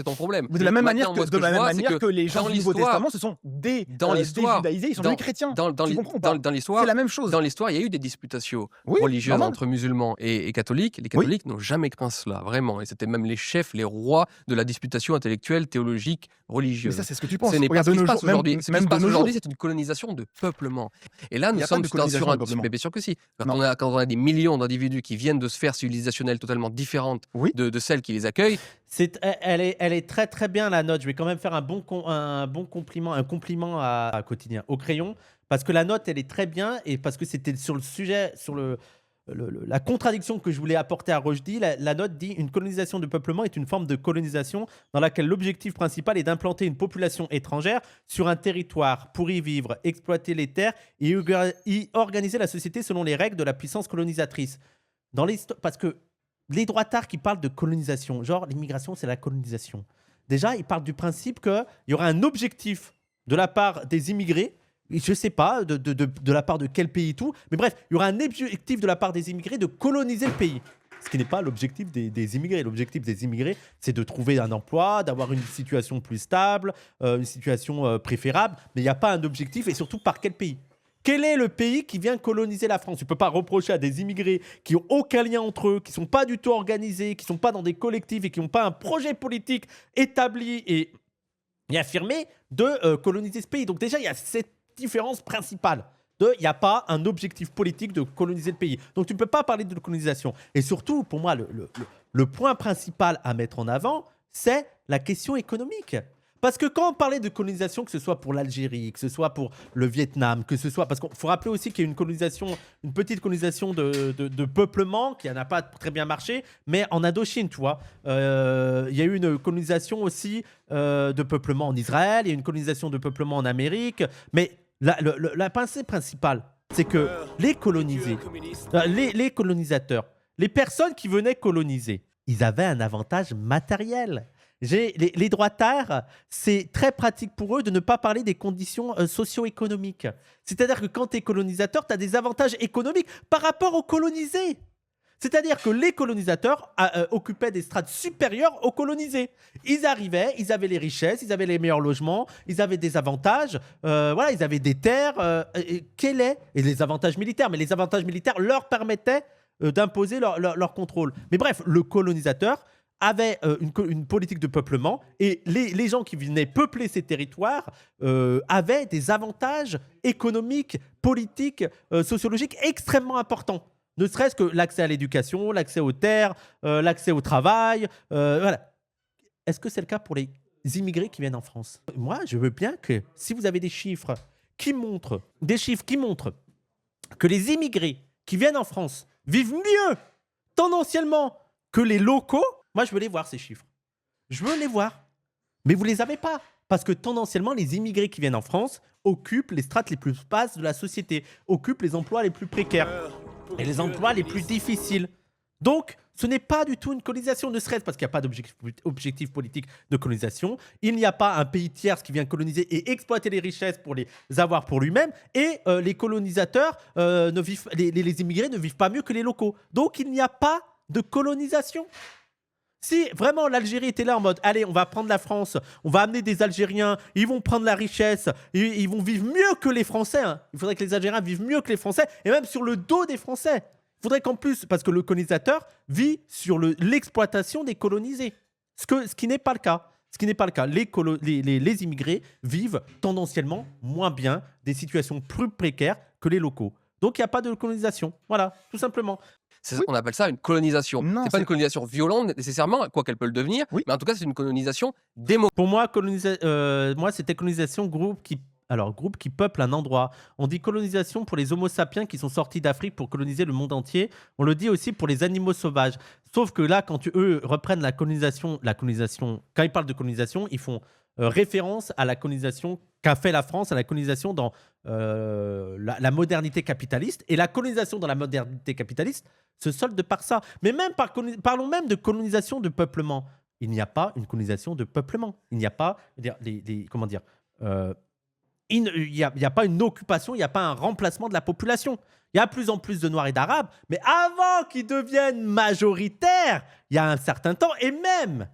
ton problème. De la même manière Maintenant, moi, que, ce de la je même vois, c'est manière que les gens dans du Nouveau l'histoire- Testament se sont dans l'histoire- déjudaïsés, ils sont dans- devenus chrétiens. Dans Tu comprends pas l'histoire, C'est la même chose. dans l'histoire, il y a eu des disputations Oui, religieuses normal. entre musulmans et catholiques. Les catholiques n'ont jamais craint cela, vraiment. Et c'était même les chefs, les rois de la disputation intellectuelle, théologique, Mais religieuse. ça, c'est ce que tu penses. Ce n'est pas Regarde, ce de qui se nos passe jours, aujourd'hui. même- Ce qui même se de passe nos aujourd'hui, jours. c'est une colonisation de peuplement. Et là, Il y nous a sommes pas de sur un colonisation de peuplement. mais bien sûr que si. Quand Non. on a des millions d'individus qui viennent de sphères civilisationnelles totalement différentes Oui. de celles qui les accueillent, Elle est très très bien la note. Je vais quand même faire un bon compliment à Quotidien, au crayon, parce que la note elle est très bien et parce que c'était sur le sujet, sur la contradiction que je voulais apporter à Rushdie. La note dit une colonisation de peuplement est une forme de colonisation dans laquelle l'objectif principal est d'implanter une population étrangère sur un territoire pour y vivre, exploiter les terres et y organiser la société selon les règles de la puissance colonisatrice. Parce que les droitards qui parlent de colonisation, genre l'immigration, c'est la colonisation. Déjà, ils parlent du principe qu'il y aura un objectif de la part des immigrés, je ne sais pas de la part de quel pays tout, mais bref, il y aura un objectif de la part des immigrés de coloniser le pays. Ce qui n'est pas l'objectif des immigrés. L'objectif des immigrés, c'est de trouver un emploi, d'avoir une situation plus stable, une situation préférable, mais il n'y a pas un objectif, et surtout par quel pays. Quel est le pays qui vient coloniser la France? Tu ne peux pas reprocher à des immigrés qui n'ont aucun lien entre eux, qui ne sont pas du tout organisés, qui ne sont pas dans des collectifs et qui n'ont pas un projet politique établi et affirmé de coloniser ce pays. Donc déjà, il y a cette différence principale. Il n'y a pas un objectif politique de coloniser le pays. Donc tu ne peux pas parler de colonisation. Et surtout, pour moi, le point principal à mettre en avant, c'est la question économique. Parce que quand on parlait de colonisation, que ce soit pour l'Algérie, que ce soit pour le Vietnam, que ce soit... Parce qu'il faut rappeler aussi qu'il y a une petite colonisation de peuplement qui n'a pas très bien marché, mais en Indochine, tu vois. Il y a eu une colonisation aussi de peuplement en Israël, il y a eu une colonisation de peuplement en Amérique, mais la pensée principale, c'est que les colonisés, les colonisateurs, les personnes qui venaient coloniser, ils avaient un avantage matériel. Les droitards, c'est très pratique pour eux de ne pas parler des conditions socio-économiques. C'est-à-dire que quand tu es colonisateur, tu as des avantages économiques par rapport aux colonisés. C'est-à-dire que les colonisateurs occupaient des strates supérieures aux colonisés. Ils arrivaient, ils avaient les richesses, ils avaient les meilleurs logements, ils avaient des avantages, voilà, ils avaient des terres. Et les avantages militaires, mais les avantages militaires leur permettaient d'imposer leur contrôle. Mais bref, le colonisateur avait une politique de peuplement et les gens qui venaient peupler ces territoires avaient des avantages économiques, politiques, sociologiques extrêmement importants. Ne serait-ce que l'accès à l'éducation, l'accès aux terres, l'accès au travail. Voilà. Est-ce que c'est le cas pour les immigrés qui viennent en France? Moi, je veux bien que si vous avez des chiffres qui montrent que les immigrés qui viennent en France vivent mieux tendanciellement que les locaux, moi, je veux les voir, ces chiffres. Je veux les voir. Mais vous ne les avez pas. Parce que tendanciellement, les immigrés qui viennent en France occupent les strates les plus basses de la société, occupent les emplois les plus précaires et les emplois les plus difficiles. Donc, ce n'est pas du tout une colonisation, ne serait-ce parce qu'il n'y a pas d'objectif politique de colonisation. Il n'y a pas un pays tiers qui vient coloniser et exploiter les richesses pour les avoir pour lui-même. Et les colonisateurs, les immigrés ne vivent pas mieux que les locaux. Donc, il n'y a pas de colonisation. Si vraiment l'Algérie était là en mode allez, on va prendre la France, on va amener des Algériens, ils vont prendre la richesse, ils vont vivre mieux que les Français. Hein. Il faudrait que les Algériens vivent mieux que les Français et même sur le dos des Français. Il faudrait qu'en plus, parce que le colonisateur vit sur l'exploitation des colonisés, ce qui n'est pas le cas. Les immigrés vivent tendanciellement moins bien, des situations plus précaires que les locaux. Donc il n'y a pas de colonisation. Voilà, tout simplement. Oui. On appelle ça une colonisation. C'est pas une colonisation violente nécessairement, quoi qu'elle peut le devenir, oui. Mais en tout cas, c'est une colonisation démocratique. Pour moi, c'était colonisation groupe qui peuple un endroit. On dit colonisation pour les homo sapiens qui sont sortis d'Afrique pour coloniser le monde entier. On le dit aussi pour les animaux sauvages. Sauf que là, quand eux reprennent la colonisation, quand ils parlent de colonisation, ils font référence à la colonisation qu'a fait la France, à la colonisation dans la modernité capitaliste. Et la colonisation dans la modernité capitaliste se solde par ça. Mais même parlons même de colonisation de peuplement. Il n'y a pas une colonisation de peuplement. Il n'y a pas il n'y a pas une occupation, il n'y a pas un remplacement de la population. Il y a de plus en plus de Noirs et d'Arabes, mais avant qu'ils deviennent majoritaires, il y a un certain temps, et même,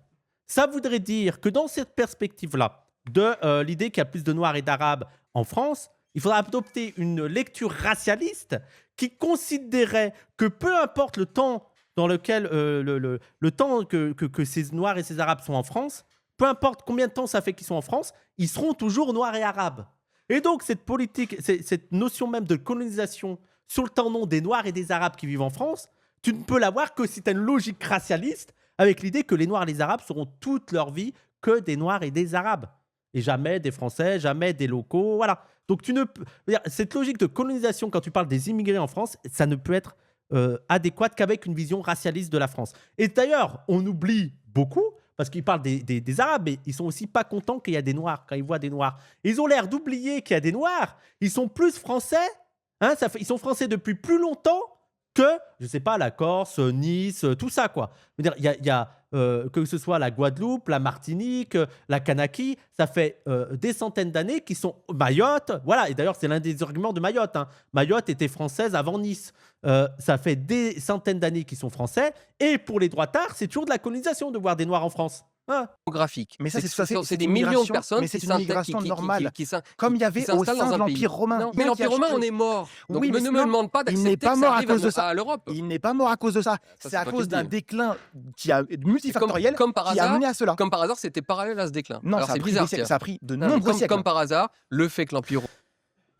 ça voudrait dire que dans cette perspective-là, de l'idée qu'il y a plus de Noirs et d'Arabes en France, il faudra adopter une lecture racialiste qui considérait que peu importe le temps dans lequel, le temps que ces Noirs et ces Arabes sont en France, peu importe combien de temps ça fait qu'ils sont en France, ils seront toujours Noirs et Arabes. Et donc, cette politique, cette notion même de colonisation sur le temps long des Noirs et des Arabes qui vivent en France, tu ne peux l'avoir que si tu as une logique racialiste avec l'idée que les Noirs et les Arabes seront toute leur vie que des Noirs et des Arabes. Et jamais des Français, jamais des locaux, voilà. Donc tu ne peux... Cette logique de colonisation, quand tu parles des immigrés en France, ça ne peut être adéquate qu'avec une vision racialiste de la France. Et d'ailleurs, on oublie beaucoup, parce qu'ils parlent des Arabes, mais ils sont aussi pas contents qu'il y a des Noirs, quand ils voient des Noirs. Ils ont l'air d'oublier qu'il y a des Noirs. Ils sont plus français, hein, ils sont français depuis plus longtemps que, je sais pas, la Corse, Nice, tout ça, quoi. Je veux dire, il y a que ce soit la Guadeloupe, la Martinique, la Kanaki, ça fait des centaines d'années qu'ils sont Mayotte. Voilà, et d'ailleurs, c'est l'un des arguments de Mayotte. Hein. Mayotte était française avant Nice. Ça fait des centaines d'années qu'ils sont français. Et pour les droitards, c'est toujours de la colonisation de voir des Noirs en France. Hein. Géographique. Mais ça, C'est des millions de personnes mais c'est qui une migration normale. Comme il y avait au s'installent sein dans de un pays. l'Empire romain. Non, mais l'Empire romain, on est mort. Donc Oui, mais ne me non, demande pas il n'est d'accepter pas que mort ça à arrive cause de ça. à l'Europe. Il n'est pas mort à cause de ça. Ça, C'est à toi cause qui d'un le dis. déclin qui a multifactoriel Comme par qui a hasard, mené à cela. Comme par hasard, c'était parallèle à ce déclin. Non, Alors ça a c'est pris bizarre. des siècles, ça a pris de Non, mais nombreux siècles. comme par hasard, le fait que l'Empire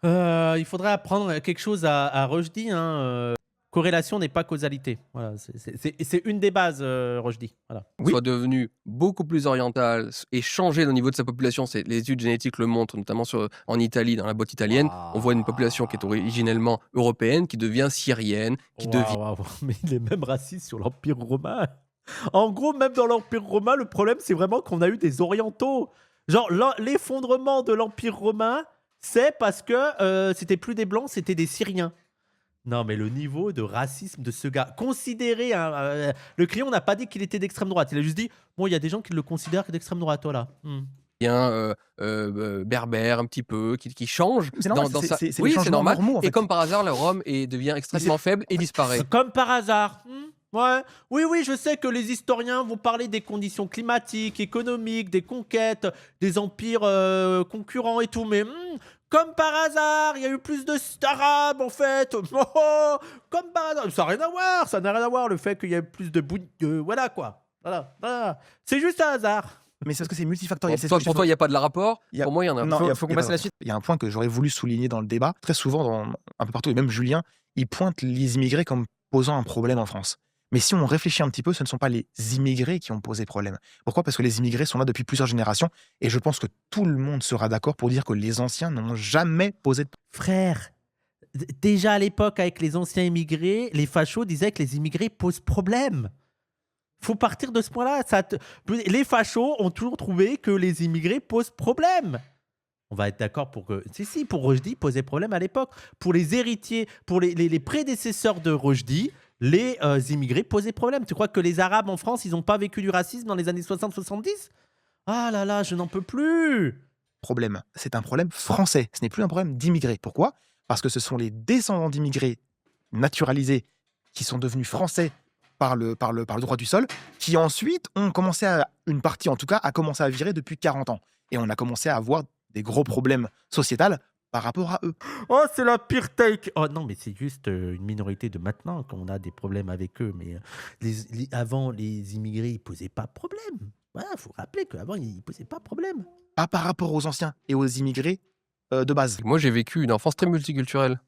Il faudrait apprendre quelque chose à Rushdie. Hein. Corrélation n'est pas causalité. Voilà, c'est une des bases, Rushdie. Voilà. Oui. soit devenu beaucoup plus oriental et changé au niveau de sa population, les études génétiques le montrent, notamment en Italie, dans la botte italienne, on voit une population qui est originellement européenne, qui devient syrienne, qui devient... Waouh, mais il est même raciste sur l'Empire romain. En gros, même dans l'Empire romain, le problème, c'est vraiment qu'on a eu des orientaux. Genre, l'effondrement de l'Empire romain, c'est parce que c'était plus des Blancs, c'était des Syriens. Non, mais le niveau de racisme de ce gars, considéré... le Crayon n'a pas dit qu'il était d'extrême droite. Il a juste dit, bon, il y a des gens qui le considèrent d'extrême droite, voilà. berbère un petit peu, qui change. C'est normal, c'est Oui, les c'est changements normal. normaux, en Et fait. comme par hasard, le Rome devient extrêmement faible et disparaît. Comme par hasard. Ouais. Oui, je sais que les historiens vont parler des conditions climatiques, économiques, des conquêtes, des empires concurrents et tout, mais comme par hasard, il y a eu plus d'Arabes en fait. Comme par hasard. Ça n'a rien à voir le fait qu'il y ait plus de voilà quoi. Voilà. C'est juste un hasard. Mais c'est parce que c'est multifactoriel. Pour toi, il n'y a pas de la rapport. Il y a- Pour moi, il y en a. Non, Faut qu'on passe à la suite. Il y a un point que j'aurais voulu souligner dans le débat. Très souvent, un peu partout, et même Julien, il pointe les immigrés comme posant un problème en France. Mais si on réfléchit un petit peu, ce ne sont pas les immigrés qui ont posé problème. Pourquoi ? Parce que les immigrés sont là depuis plusieurs générations. Et je pense que tout le monde sera d'accord pour dire que les anciens n'ont jamais posé de Frère, déjà à l'époque avec les anciens immigrés, les fachos disaient que les immigrés posent problème. Faut partir de ce point-là. Les fachos ont toujours trouvé que les immigrés posent problème. On va être d'accord pour que... Si, pour Rushdie, posait problème à l'époque. Pour les héritiers, pour les prédécesseurs de Rushdie, les immigrés posaient problème. Tu crois que les Arabes en France, ils n'ont pas vécu du racisme dans les années 60-70 ? Ah là là, je n'en peux plus. problème. C'est un problème français. Ce n'est plus un problème d'immigrés. Pourquoi ? Parce que ce sont les descendants d'immigrés naturalisés qui sont devenus français par le droit du sol, qui ensuite ont commencé une partie en tout cas, a commencé à virer depuis 40 ans. Et on a commencé à avoir des gros problèmes sociétals par rapport à eux. Oh, c'est la pire take. Oh non, mais c'est juste une minorité de maintenant qu'on a des problèmes avec eux. Mais avant, les immigrés, ils posaient pas problème. Voilà, faut rappeler qu'avant, ils posaient pas problème. Pas par rapport aux anciens et aux immigrés de base. Moi, j'ai vécu une enfance très multiculturelle.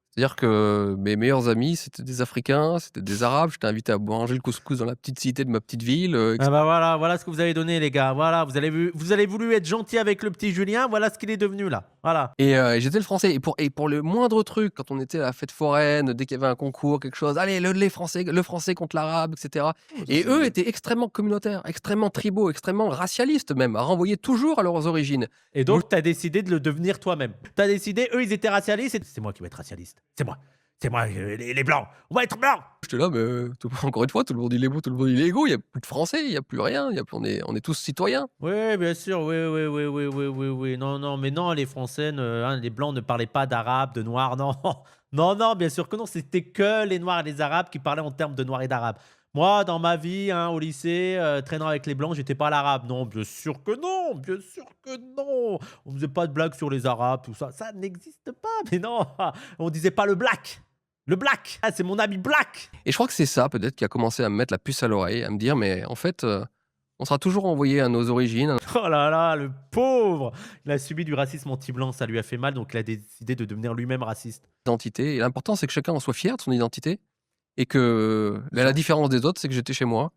C'est-à-dire que mes meilleurs amis, c'était des Africains, c'était des Arabes. J'étais invité à manger le couscous dans la petite cité de ma petite ville. Ah bah voilà ce que vous avez donné, les gars. Voilà, vous avez voulu être gentil avec le petit Julien. Voilà ce qu'il est devenu là. Voilà. Et j'étais le français. Et pour le moindre truc, quand on était à la fête foraine, dès qu'il y avait un concours, quelque chose, allez, le français contre l'arabe, etc. Et eux étaient extrêmement communautaires, extrêmement tribaux, extrêmement racialistes même, à renvoyer toujours à leurs origines. Et donc, tu as décidé de le devenir toi-même. Tu as décidé, eux, ils étaient racialistes. C'est moi qui vais être racialiste. C'est moi, les blancs. On va être blancs. J'étais là, mais encore une fois, tout le monde il est beau, tout le monde il est égaux. Il n'y a plus de français, il n'y a plus rien. On est tous citoyens. Oui, bien sûr. Oui. Non, mais non, les Français, les blancs ne parlaient pas d'arabe, de noir. Non. Non, bien sûr que non. C'était que les noirs et les arabes qui parlaient en termes de noir et d'arabe. Moi, dans ma vie, au lycée, traînant avec les blancs, j'étais pas l'arabe. Non, bien sûr que non. On faisait pas de blagues sur les arabes, tout ça. Ça n'existe pas. Mais non, on disait pas le black. Le black, c'est mon ami black. Et je crois que c'est ça, peut-être, qui a commencé à me mettre la puce à l'oreille, à me dire, mais en fait, on sera toujours envoyé à nos origines. Oh là là, le pauvre. Il a subi du racisme anti-blanc, ça lui a fait mal, donc il a décidé de devenir lui-même raciste. Identité. Et l'important, c'est que chacun en soit fier de son identité et que la différence des autres, c'est que j'étais chez moi.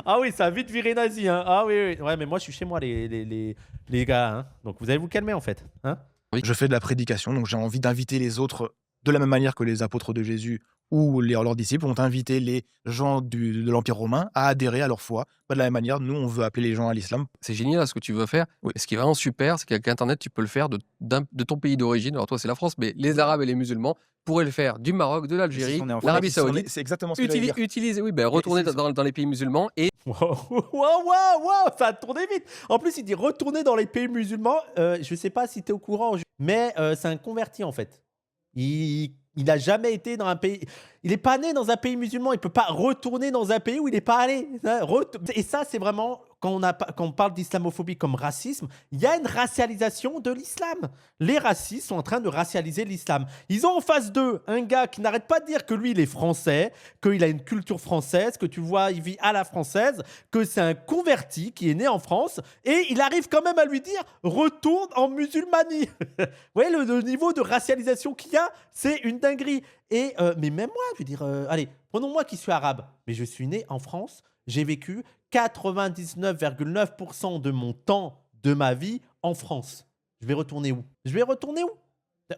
Ah oui, ça a vite viré nazi. Hein. Ah oui, oui. Ouais, mais moi, je suis chez moi, les gars. Hein. Donc, vous allez vous calmer, en fait. Hein. Je fais de la prédication, donc j'ai envie d'inviter les autres de la même manière que les apôtres de Jésus ou leurs disciples ont invité les gens de l'Empire romain à adhérer à leur foi. De la même manière, nous, on veut appeler les gens à l'islam. C'est génial ce que tu veux faire. Oui. Et ce qui est vraiment super, c'est qu'avec Internet, tu peux le faire de ton pays d'origine. Alors toi, c'est la France, mais les Arabes et les musulmans pourraient le faire du Maroc, de l'Algérie, on est en France, l'Arabie Saoudite. C'est exactement ce que j'allais dire. Utiliser, oui, ben, retourner c'est- dans les pays musulmans et Wow, ça a tourné vite. En plus, il dit retourner dans les pays musulmans. Je sais pas si tu es au courant, mais c'est un converti, en fait. Il n'a jamais été dans un pays. Il n'est pas né dans un pays musulman. Il ne peut pas retourner dans un pays où il n'est pas allé. Et ça, c'est vraiment, quand on parle d'islamophobie comme racisme, il y a une racialisation de l'islam. Les racistes sont en train de racialiser l'islam. Ils ont en face d'eux un gars qui n'arrête pas de dire que lui, il est français, qu'il a une culture française, que tu vois, il vit à la française, que c'est un converti qui est né en France. Et il arrive quand même à lui dire retourne en musulmanie. Vous voyez le niveau de racialisation qu'il y a, c'est une dinguerie. Et mais même moi, je veux dire, allez, prenons moi qui suis arabe, mais je suis né en France, j'ai vécu 99,9% de mon temps, de ma vie en France. Je vais retourner où?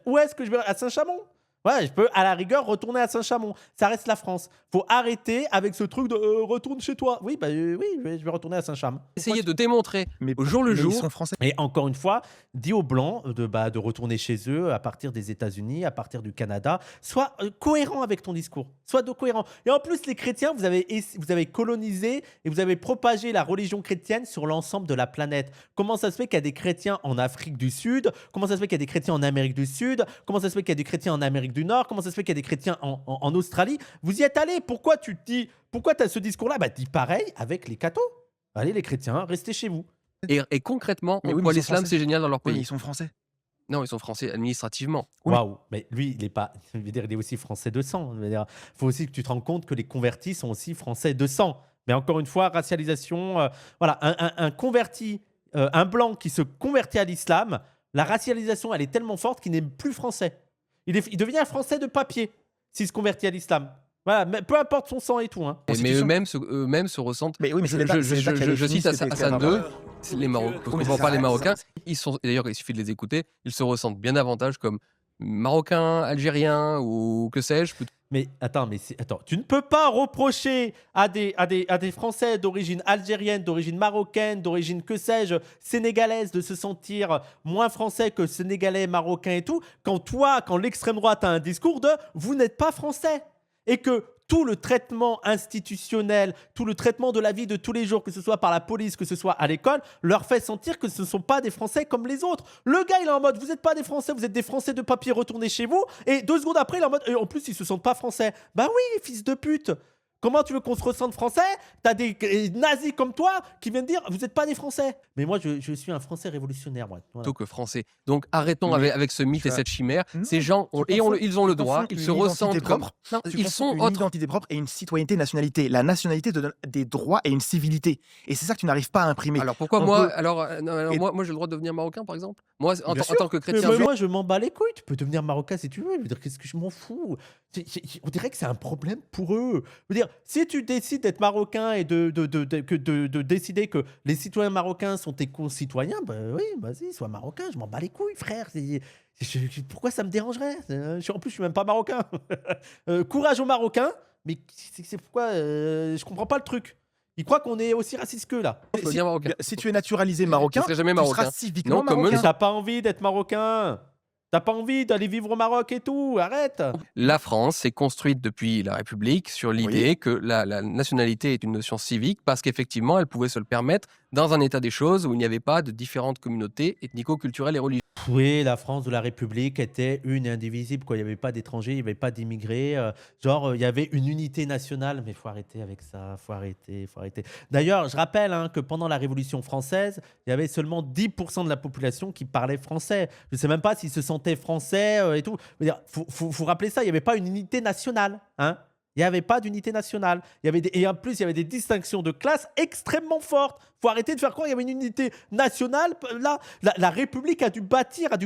Où est-ce que je vais? À Saint-Chamond? Ouais, je peux à la rigueur retourner à Saint-Chamond. Ça reste la France. Faut arrêter avec ce truc de retourne chez toi. Oui, bah oui, je vais retourner à Saint-Chamond. essayer de démontrer Mais au jour le mais jour. Ils sont français. Et encore une fois, dis aux Blancs de retourner chez eux à partir des États-Unis, à partir du Canada. Sois cohérent avec ton discours. Sois cohérent. Et en plus, les chrétiens, vous avez colonisé et vous avez propagé la religion chrétienne sur l'ensemble de la planète. Comment ça se fait qu'il y a des chrétiens en Afrique du Sud? Comment ça se fait qu'il y a des chrétiens en Amérique du Sud? Comment ça se fait qu'il y a des chrétiens en Amérique du Nord? Comment ça se fait qu'il y a des chrétiens en Australie? Vous y êtes allés. Pourquoi tu as ce discours-là? Bah, dis pareil avec les cathos. Allez, les chrétiens, restez chez vous. Et concrètement, Mais en oui, quoi mais ils sont l'islam, français. c'est génial dans leur Oui, pays. ils sont français. Non, ils sont français administrativement. Oui. Waouh, mais lui, il est pas. Je veux dire, il est aussi français de sang. Je veux dire, faut aussi que tu te rends compte que les convertis sont aussi français de sang. Mais encore une fois, racialisation. Voilà, un converti, un blanc qui se convertit à l'islam, la racialisation, elle est tellement forte qu'il n'est plus français. Il devient un français de papier s'il se convertit à l'islam. Voilà, mais peu importe son sang et tout. Hein. Mais Constitution. eux-mêmes se ressentent. Mais oui, mais c'est l'État. c'est l'État qui a Je défini cite ce qu'était Hassan esclavage. II, c'est les Marocains, Oui, mais je comprends c'est pas ça, les c'est Marocains. ça. D'ailleurs, il suffit de les écouter, ils se ressentent bien davantage comme Marocains, Algériens ou que sais-je. Mais attends, tu ne peux pas reprocher à des Français d'origine algérienne, d'origine marocaine, d'origine que sais-je, sénégalaise de se sentir moins français que sénégalais, marocain et tout, quand l'extrême droite a un discours de vous n'êtes pas français et que tout le traitement institutionnel, tout le traitement de la vie de tous les jours, que ce soit par la police, que ce soit à l'école, leur fait sentir que ce ne sont pas des Français comme les autres. Le gars, il est en mode, vous n'êtes pas des Français, vous êtes des Français de papier, retournez chez vous. Et 2 secondes après, il est en mode, et en plus, ils se sentent pas Français. Bah oui, fils de pute. Comment tu veux qu'on se ressente français? T'as des nazis comme toi qui viennent dire vous n'êtes pas des Français. Mais moi, je suis un Français révolutionnaire. Moi. Voilà. Plutôt que français. Donc arrêtons Mais avec ce mythe tu et as- cette chimère. Non, Ces gens, ils ont le droit, ils se ressentent comme. Non, Tu ils confonds sont une autres. identité propre et une citoyenneté, nationalité. La nationalité te donne des droits et une civilité. Et c'est ça que tu n'arrive pas à imprimer. Alors pourquoi On moi, peut- alors Et- moi j'ai le droit de devenir marocain par exemple? Moi, en Bien tant que Mais chrétien, moi, je m'en bats les couilles. Tu peux devenir marocain si tu veux. Je veux dire, qu'est-ce que je m'en fous? On dirait que c'est un problème pour eux. Je veux dire, si tu décides d'être marocain et de décider que les citoyens marocains sont tes concitoyens, bah oui, vas-y, sois marocain. Je m'en bats les couilles, frère. Pourquoi ça me dérangerait? En plus, je suis même pas marocain. Courage aux Marocains. Mais c'est pourquoi je comprends pas le truc. Ils croient qu'on est aussi raciste qu'eux, là. je peux devenir marocain. Si tu es naturalisé marocain, Je serai jamais tu marocain. seras civiquement Non, comme eux, marocain. Mais t'as pas envie d'être marocain. T'as pas envie d'aller vivre au Maroc et tout. Arrête. La France s'est construite depuis la République sur l'idée que la nationalité est une notion civique parce qu'effectivement, elle pouvait se le permettre dans un état des choses où il n'y avait pas de différentes communautés ethnico-culturelles et religieuses. Oui, la France de la République était une et indivisible. Quoi. Il n'y avait pas d'étrangers, il n'y avait pas d'immigrés. Il y avait une unité nationale. Mais il faut arrêter avec ça. Faut arrêter. D'ailleurs, je rappelle que pendant la Révolution française, il y avait seulement 10% de la population qui parlait français. Je ne sais même pas s'ils se sentaient français et tout. Je veux dire, faut rappeler ça. Il n'y avait pas une unité nationale. Hein. Il n'y avait pas d'unité nationale. Et en plus, il y avait des distinctions de classe extrêmement fortes. Il faut arrêter de faire croire qu'il y avait une unité nationale. Là, la République a dû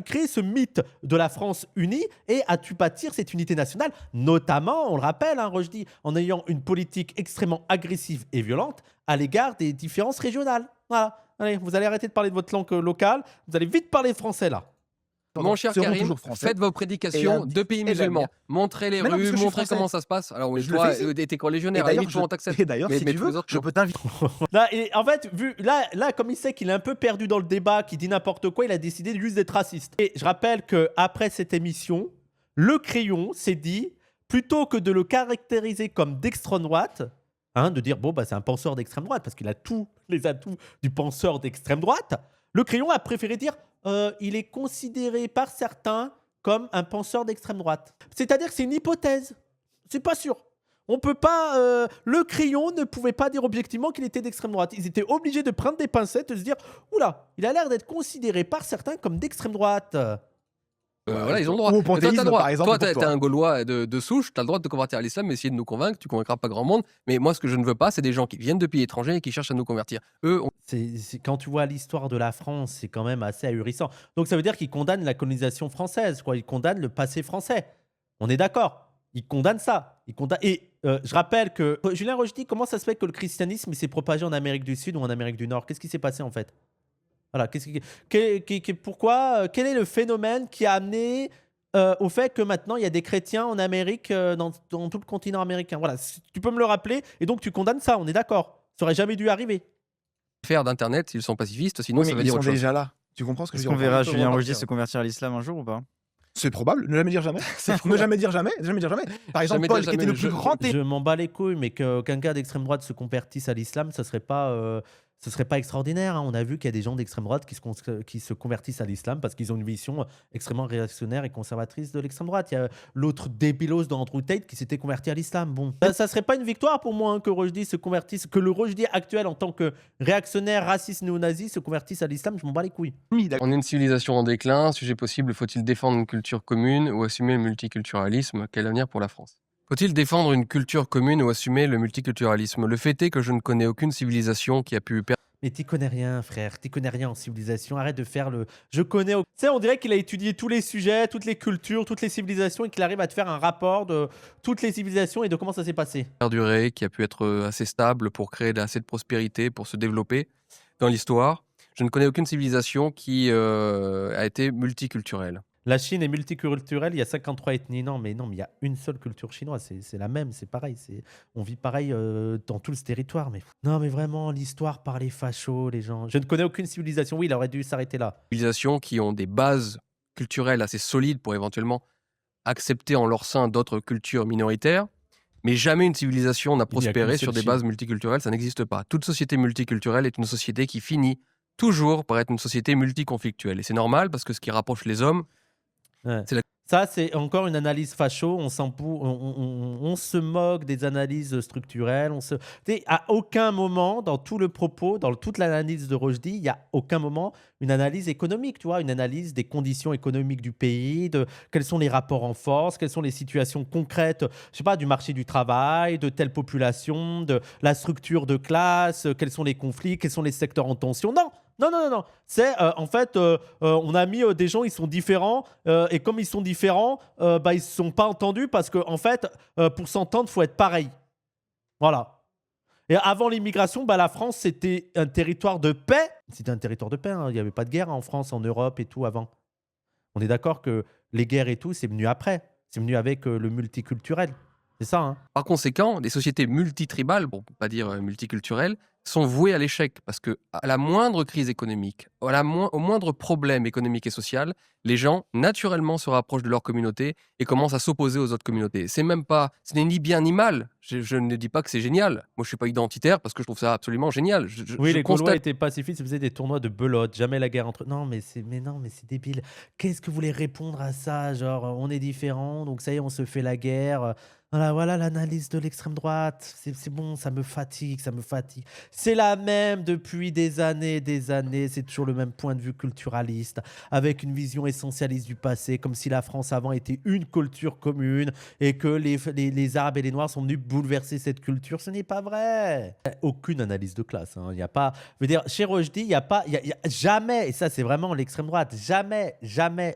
créer ce mythe de la France unie et a dû bâtir cette unité nationale, notamment, on le rappelle, Rochdy, en ayant une politique extrêmement agressive et violente à l'égard des différences régionales. Voilà. Allez, vous allez arrêter de parler de votre langue locale. Vous allez vite parler français, là. Mon cher seront Karim, toujours français. faites vos prédications de pays musulmans. Montrez les Mais non, parce rues, que je suis montrez français. comment ça se passe. Alors, oui, Je le toi, fais ici. t'es Et collégionnaire, à la d'ailleurs, limite, on t'accepte. et d'ailleurs, si mais tu tous les veux, autres, je non. peux t'inviter. Là, et en fait, là, comme il sait qu'il est un peu perdu dans le débat, qu'il dit n'importe quoi, il a décidé juste d'être raciste. Et je rappelle qu'après cette émission, Le Crayon s'est dit, plutôt que de le caractériser comme d'extrême droite, de dire, bon, bah, c'est un penseur d'extrême droite, parce qu'il a tous les atouts du penseur d'extrême droite, Le Crayon a préféré dire, il est considéré par certains comme un penseur d'extrême droite. C'est-à-dire que c'est une hypothèse. C'est pas sûr. On peut pas. Le Crayon ne pouvait pas dire objectivement qu'il était d'extrême droite. Ils étaient obligés de prendre des pincettes et de se dire, oula, il a l'air d'être considéré par certains comme d'extrême droite. Voilà, ils ont le droit. Ou au Toi, panthéisme, t'as le droit. par exemple, Toi, pour t'es toi. un Gaulois de souche, t'as le droit de te convertir à l'islam, mais essayer de nous convaincre, tu convaincras pas grand monde. Mais moi, ce que je ne veux pas, c'est des gens qui viennent de pays étrangers et qui cherchent à nous convertir. Eux, Quand tu vois l'histoire de la France, c'est quand même assez ahurissant. Donc ça veut dire qu'ils condamnent la colonisation française, quoi. Ils condamnent le passé français. On est d'accord. Ils condamnent ça. Et je rappelle que Julien Rochdy, comment ça se fait que le christianisme s'est propagé en Amérique du Sud ou en Amérique du Nord? Qu'est-ce qui s'est passé en fait? Voilà. Pourquoi? Quel est le phénomène qui a amené au fait que maintenant il y a des chrétiens en Amérique, dans tout le continent américain? Voilà. Tu peux me le rappeler. Et donc tu condamnes ça. On est d'accord. Ça aurait jamais dû arriver. faire d'Internet s'ils sont pacifistes, sinon Oui, ça mais veut ils dire sont autre chose. déjà là. Tu comprends ce que je Est-ce veux qu'on dire? verra Ils peuvent Julien Rochdy repartir. se convertir à l'islam un jour ou pas? C'est probable. Ne jamais dire jamais. Ne jamais dire jamais. Ne jamais dire jamais. Par exemple, Jamais Paul, dire qui était jamais. le plus grand Je m'en bats les couilles, mais qu'un gars d'extrême droite se convertisse à l'islam, ce serait pas extraordinaire. On a vu qu'il y a des gens d'extrême droite qui se convertissent à l'islam parce qu'ils ont une vision extrêmement réactionnaire et conservatrice de l'extrême droite. Il y a l'autre débilos d'Andrew Tate qui s'était converti à l'islam. Bon, ça serait pas une victoire pour moi, que Rochdy se convertisse, que le Rochdy actuel en tant que réactionnaire, raciste, néo-nazi se convertisse à l'islam. Je m'en bats les couilles. On est une civilisation en déclin. Sujet possible, faut-il défendre une culture commune ou assumer le multiculturalisme? Quel avenir pour la France? Faut-il défendre une culture commune ou assumer le multiculturalisme? Le fait est que je ne connais aucune civilisation qui a pu perdre. Mais t'y connais rien, frère. T'y connais rien en civilisation. Arrête de faire le. Je connais. Tu sais, on dirait qu'il a étudié tous les sujets, toutes les cultures, toutes les civilisations et qu'il arrive à te faire un rapport de toutes les civilisations et de comment ça s'est passé. Perdurer, qui a pu être assez stable pour créer assez de prospérité, pour se développer dans l'histoire. Je ne connais aucune civilisation qui a été multiculturelle. La Chine est multiculturelle, il y a 53 ethnies. Non, mais il y a une seule culture chinoise. C'est la même, c'est pareil. On vit pareil dans tout ce territoire. Mais non, mais vraiment, l'histoire par les fachos, les gens. Je ne connais aucune civilisation. Oui, il aurait dû s'arrêter là. Civilisations qui ont des bases culturelles assez solides pour éventuellement accepter en leur sein d'autres cultures minoritaires. Mais jamais une civilisation n'a Il n'y a prospéré qu'une sur seule des bases multiculturelles, ça n'existe pas. Toute société multiculturelle est une société qui finit toujours par être une société multiconflictuelle. Et c'est normal parce que ce qui rapproche les hommes, Ouais. C'est la- Ça, c'est encore une analyse facho. On se moque des analyses structurelles. À aucun moment, dans tout le propos, dans toute l'analyse de Rochdy, il n'y a aucun moment une analyse économique, tu vois, une analyse des conditions économiques du pays, de quels sont les rapports en force, quelles sont les situations concrètes, je sais pas, du marché du travail, de telle population, de la structure de classe, quels sont les conflits, quels sont les secteurs en tension. Non. C'est en fait, on a mis des gens, ils sont différents, et comme ils sont différents, ils ne se sont pas entendus parce qu'en fait, pour s'entendre, il faut être pareil. Voilà. Et avant l'immigration, la France, c'était un territoire de paix. C'était un territoire de paix. Il n'y avait pas de guerre en France, en Europe et tout avant. On est d'accord que les guerres et tout, c'est venu après. C'est venu avec le multiculturel. C'est ça, hein. par conséquent, des sociétés multitribales, bon, pas dire multiculturelles, sont vouées à l'échec parce que à la moindre crise économique, au moindre problème économique et social, les gens naturellement se rapprochent de leur communauté et commencent à s'opposer aux autres communautés. C'est même pas, ce n'est ni bien ni mal. Je ne dis pas que c'est génial. Moi, je suis pas identitaire parce que je trouve ça absolument génial. Oui, Je les Gaulois constate étaient pacifistes, ils faisaient des tournois de belote, jamais la guerre entre. Non, mais c'est débile. Qu'est-ce que vous voulez répondre à ça? Genre, on est différents, donc ça y est, on se fait la guerre. Voilà l'analyse de l'extrême droite. C'est bon, ça me fatigue, ça me fatigue. C'est la même depuis des années, des années. C'est toujours le même point de vue culturaliste, avec une vision essentialiste du passé, comme si la France avant était une culture commune et que les Arabes et les Noirs sont venus bouleverser cette culture. Ce n'est pas vrai. Aucune analyse de classe. Il y a pas. Je veux dire, chez Rushdie, il y a pas, il y a jamais, et ça c'est vraiment l'extrême droite, jamais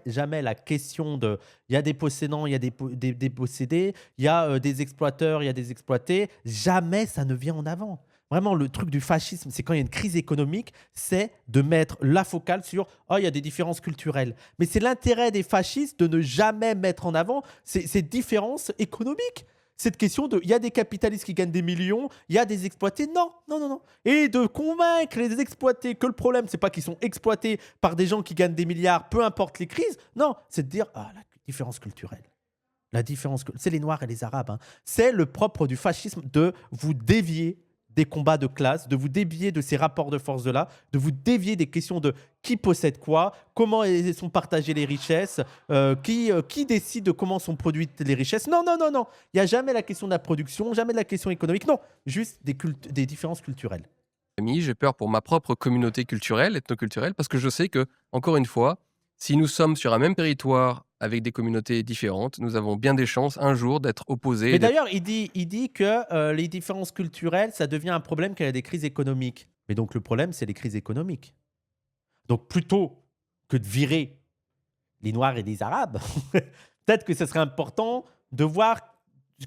la question de. Il y a des possédants, il y a des possédés, il y a des exploiteurs, il y a des exploités. Jamais ça ne vient en avant. Vraiment, le truc du fascisme, c'est quand il y a une crise économique, c'est de mettre la focale sur « Oh, il y a des différences culturelles ». Mais c'est l'intérêt des fascistes de ne jamais mettre en avant ces différences économiques. Cette question de « il y a des capitalistes qui gagnent des millions, il y a des exploités ». Non. Et de convaincre les exploités que le problème, c'est pas qu'ils sont exploités par des gens qui gagnent des milliards, peu importe les crises. Non, c'est de dire « Ah, la différence culturelle ». C'est les Noirs et les Arabes. Hein. C'est le propre du fascisme de vous dévier des combats de classe, de vous dévier de ces rapports de force de là, de vous dévier des questions de qui possède quoi, comment sont partagées les richesses, qui décide de comment sont produites les richesses. Non. Il n'y a jamais la question de la production, jamais de la question économique. Non, juste des différences culturelles. J'ai peur pour ma propre communauté culturelle, ethnoculturelle, parce que je sais que, encore une fois, si nous sommes sur un même territoire avec des communautés différentes, nous avons bien des chances un jour d'être opposés. Mais d'ailleurs, il dit que les différences culturelles, ça devient un problème quand il y a des crises économiques. Mais donc le problème, c'est les crises économiques. Donc plutôt que de virer les Noirs et les Arabes, peut-être que ce serait important de voir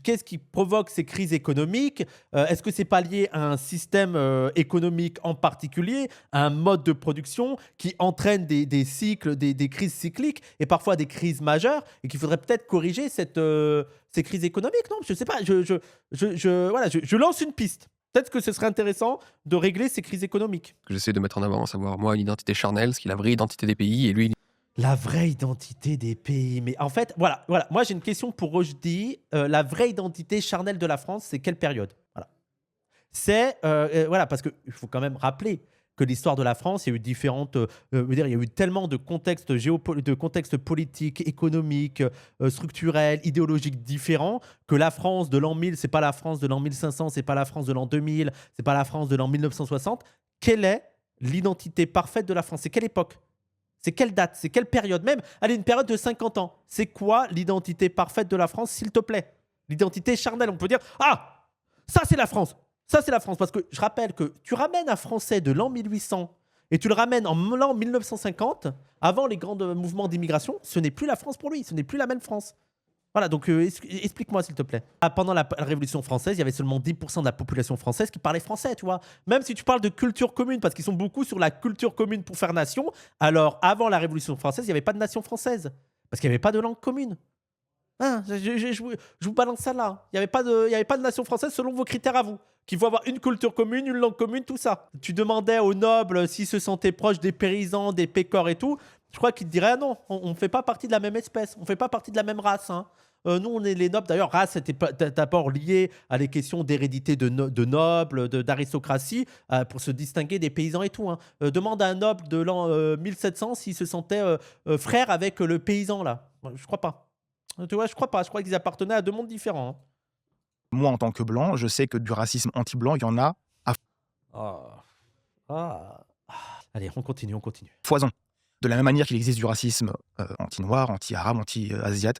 qu'est-ce qui provoque ces crises économiques. Est-ce que ce n'est pas lié à un système économique en particulier, à un mode de production qui entraîne des cycles, des crises cycliques et parfois des crises majeures et qu'il faudrait peut-être corriger ces crises économiques? Non, je ne sais pas. Je lance une piste. Peut-être que ce serait intéressant de régler ces crises économiques. Que j'essaie de mettre en avant, à savoir moi, l'identité charnelle, ce qui est la vraie identité des pays, et lui, la vraie identité des pays. Mais en fait, voilà. Moi, j'ai une question pour Rushdie. La vraie identité charnelle de la France, c'est quelle période? Voilà. C'est, parce qu'il faut quand même rappeler que l'histoire de la France, il y a eu différentes... il y a eu tellement de contextes, de contextes politiques, économiques, structurels, idéologiques différents, que la France de l'an 1000, c'est pas la France de l'an 1500, c'est pas la France de l'an 2000, c'est pas la France de l'an 1960. Quelle est l'identité parfaite de la France? C'est quelle époque? C'est quelle date? C'est quelle période? Même, allez, une période de 50 ans. C'est quoi l'identité parfaite de la France, s'il te plaît? L'identité charnelle. On peut dire, ah, ça c'est la France. Ça c'est la France. Parce que je rappelle que tu ramènes un Français de l'an 1800 et tu le ramènes en l'an 1950, avant les grands mouvements d'immigration, ce n'est plus la France pour lui. Ce n'est plus la même France. Voilà, donc explique-moi s'il te plaît. Pendant la Révolution française, il y avait seulement 10% de la population française qui parlait français, tu vois. Même si tu parles de culture commune, parce qu'ils sont beaucoup sur la culture commune pour faire nation, alors avant la Révolution française, il n'y avait pas de nation française, parce qu'il n'y avait pas de langue commune. Hein, je vous balance ça là. Il n'y avait pas de nation française selon vos critères à vous, qu'il faut avoir une culture commune, une langue commune, tout ça. Tu demandais aux nobles s'ils se sentaient proches des paysans, des pécores et tout, je crois qu'ils te diraient ah non, on ne fait pas partie de la même espèce, on ne fait pas partie de la même race, hein. Nous, on est les nobles. D'ailleurs, race était d'abord liée à les questions d'hérédité de nobles, d'aristocratie, pour se distinguer des paysans et tout. Hein. Demande à un noble de l'an 1700 s'il se sentait frère avec le paysan, là. Je crois pas. Tu vois, je crois pas. Je crois qu'ils appartenaient à deux mondes différents. Hein. Moi, en tant que blanc, je sais que du racisme anti-blanc, il y en a Allez, on continue. foison. De la même manière qu'il existe du racisme anti-noir, anti-arabe, anti-asiate,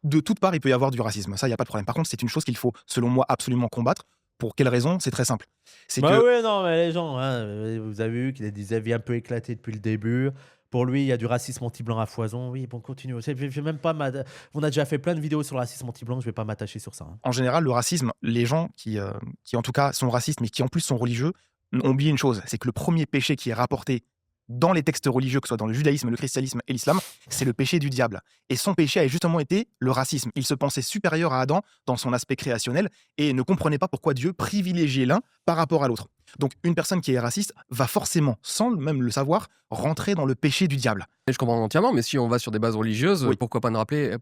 de toutes parts, il peut y avoir du racisme. Ça, il n'y a pas de problème. Par contre, c'est une chose qu'il faut, selon moi, absolument combattre. Pour quelle raison? C'est très simple. C'est ouais, non, mais les gens, hein, vous avez vu qu'il a des avis un peu éclatés depuis le début. Pour lui, il y a du racisme anti-blanc à foison. Oui, bon, continue. Même pas on a déjà fait plein de vidéos sur le racisme anti-blanc, je ne vais pas m'attacher sur ça. Hein. En général, le racisme, les gens qui en tout cas sont racistes, mais qui en plus sont religieux, ont oublié une chose, c'est que le premier péché qui est rapporté dans les textes religieux, que ce soit dans le judaïsme, le christianisme et l'islam, c'est le péché du diable. Et son péché a justement été le racisme. Il se pensait supérieur à Adam dans son aspect créationnel et ne comprenait pas pourquoi Dieu privilégiait l'un par rapport à l'autre. Donc une personne qui est raciste va forcément, sans même le savoir, rentrer dans le péché du diable. Et je comprends entièrement, mais si on va sur des bases religieuses, Oui. pourquoi pas rappeler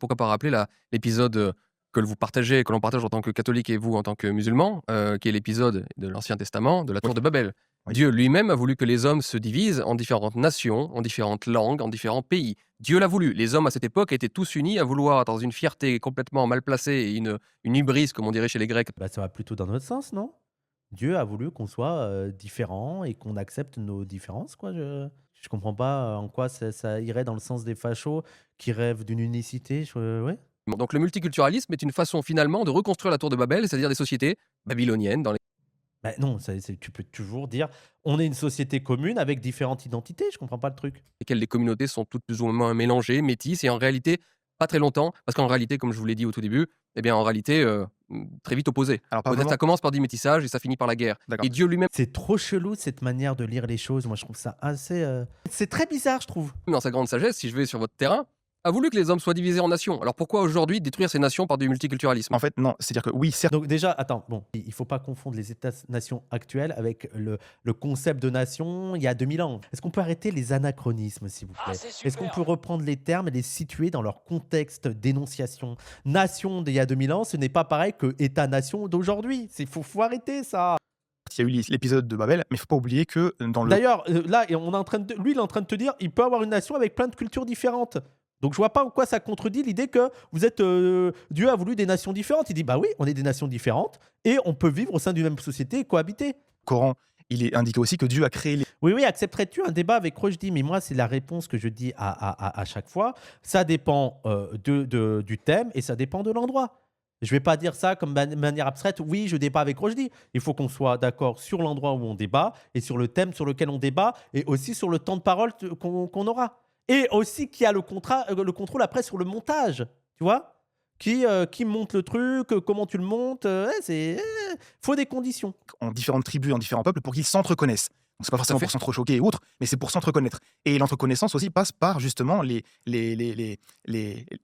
l'épisode que l'on partage en tant que catholique et vous en tant que musulman, qui est l'épisode de l'Ancien Testament de la Tour de Babel. Oui. Dieu lui-même a voulu que les hommes se divisent en différentes nations, en différentes langues, en différents pays. Dieu l'a voulu. Les hommes à cette époque étaient tous unis à vouloir, dans une fierté complètement mal placée et une hybris, comme on dirait chez les Grecs. Bah, ça va plutôt dans notre sens, non? Dieu a voulu qu'on soit différents et qu'on accepte nos différences, quoi. Je comprends pas en quoi ça irait dans le sens des fachos qui rêvent d'une unicité. Ouais. Donc le multiculturalisme est une façon finalement de reconstruire la tour de Babel, c'est-à-dire des sociétés babyloniennes dans Bah non, tu peux toujours dire on est une société commune avec différentes identités. Je comprends pas le truc. lesquelles les communautés sont toutes plus ou moins mélangées, métisses, et en réalité, pas très longtemps, parce qu'en réalité, comme je vous l'ai dit au tout début, eh bien en réalité, très vite opposées. Alors, pas Peut-être vraiment. ça commence par du métissage et ça finit par la guerre. D'accord. Et Dieu lui-même, C'est trop chelou cette manière de lire les choses. Moi, je trouve ça assez. C'est très bizarre, je trouve. dans sa grande sagesse, si je vais sur votre terrain, a voulu que les hommes soient divisés en nations. Alors pourquoi aujourd'hui détruire ces nations par du multiculturalisme? En fait, non. C'est-à-dire que oui, certes, Donc déjà, attends, bon, il faut pas confondre les États-nations actuels avec le concept de nation il y a 2000 ans. Est-ce qu'on peut arrêter les anachronismes, s'il vous plaît? Est-ce qu'on peut reprendre les termes et les situer dans leur contexte d'énonciation? Nation d'il y a 2000 ans, ce n'est pas pareil que État-nation d'aujourd'hui. Faut arrêter ça. il y a eu l'épisode de Babel, mais il faut pas oublier que dans le D'ailleurs, là, on est en train de, lui, il est en train de te dire, il peut avoir une nation avec plein de cultures différentes. Donc je vois pas en quoi ça contredit l'idée que vous êtes Dieu a voulu des nations différentes. Il dit bah oui, on est des nations différentes et on peut vivre au sein d'une même société et cohabiter. Coran, il est indiqué aussi que Dieu a créé les Oui, accepterais-tu un débat avec Rochdi? Mais moi, c'est la réponse que je dis à chaque fois. Ça dépend du thème et ça dépend de l'endroit. Je vais pas dire ça comme manière abstraite. Oui, je débat avec Rochdi. Il faut qu'on soit d'accord sur l'endroit où on débat et sur le thème sur lequel on débat et aussi sur le temps de parole qu'on aura. Et aussi qui a le contrôle après sur le montage. Tu vois? Qui monte le truc, comment tu le montes. Faut des conditions. en différentes tribus, en différents peuples, pour qu'ils s'entreconnaissent. Donc, c'est pas forcément fait. pour s'entrechoquer et autres, mais c'est pour s'entreconnaître. Et l'entreconnaissance aussi passe par justement les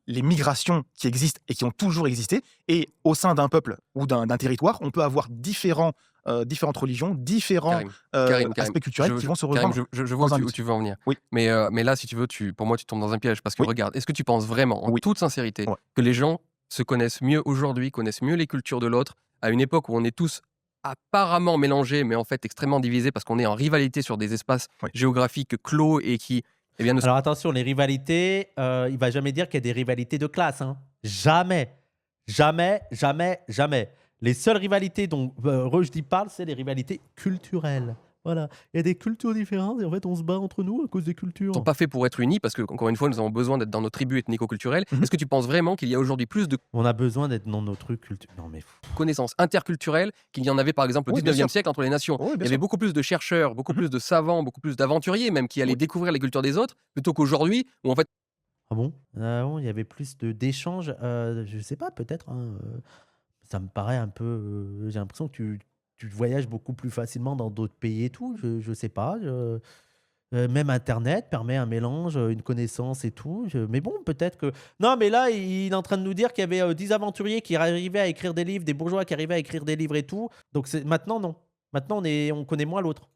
migrations qui existent et qui ont toujours existé. Et au sein d'un peuple ou d'un territoire, on peut avoir différentes religions, différents Karim, aspects culturels qui vont se Karim, rejoindre. je vois dans un où but. tu veux en venir. Oui. Mais là, si tu veux, pour moi, tu tombes dans un piège. Parce que Oui. regarde, est-ce que tu penses vraiment, en Oui. toute sincérité, Ouais. que les gens se connaissent mieux aujourd'hui, connaissent mieux les cultures de l'autre, à une époque où on est tous apparemment mélangés, mais en fait extrêmement divisés parce qu'on est en rivalité sur des espaces Oui. géographiques clos et qui, eh bien, ne Alors attention, les rivalités, il va jamais dire qu'il y a des rivalités de classe. Hein. Jamais. Jamais, jamais, jamais. Les seules rivalités dont Rochdi parle, c'est les rivalités culturelles. Voilà. Il y a des cultures différentes et en fait, on se bat entre nous à cause des cultures. sont pas faits pour être unis parce que, encore une fois, nous avons besoin d'être dans nos tribus ethnico-culturelles. Mhm. Est-ce que tu penses vraiment qu'il y a aujourd'hui plus de On a besoin d'être dans notre culture. Non, mais connaissances interculturelles qu'il y en avait par exemple au Oui, bien 19e sûr. siècle entre les nations? Oui, bien Il y avait sûr. beaucoup plus de chercheurs, beaucoup Mhm. plus de savants, beaucoup plus d'aventuriers même qui allaient Oui. découvrir les cultures des autres plutôt qu'aujourd'hui où en fait ah bon? Il y avait plus d'échanges. Je sais pas, peut-être. Hein, ça me paraît un peu. J'ai l'impression que tu voyages beaucoup plus facilement dans d'autres pays et tout. Je sais pas. Même Internet permet un mélange, une connaissance et tout. Mais bon, peut-être que. Non, mais là, il est en train de nous dire qu'il y avait 10 aventuriers qui arrivaient à écrire des livres, des bourgeois qui arrivaient à écrire des livres et tout. Donc maintenant, non. Maintenant, on connaît moins l'autre.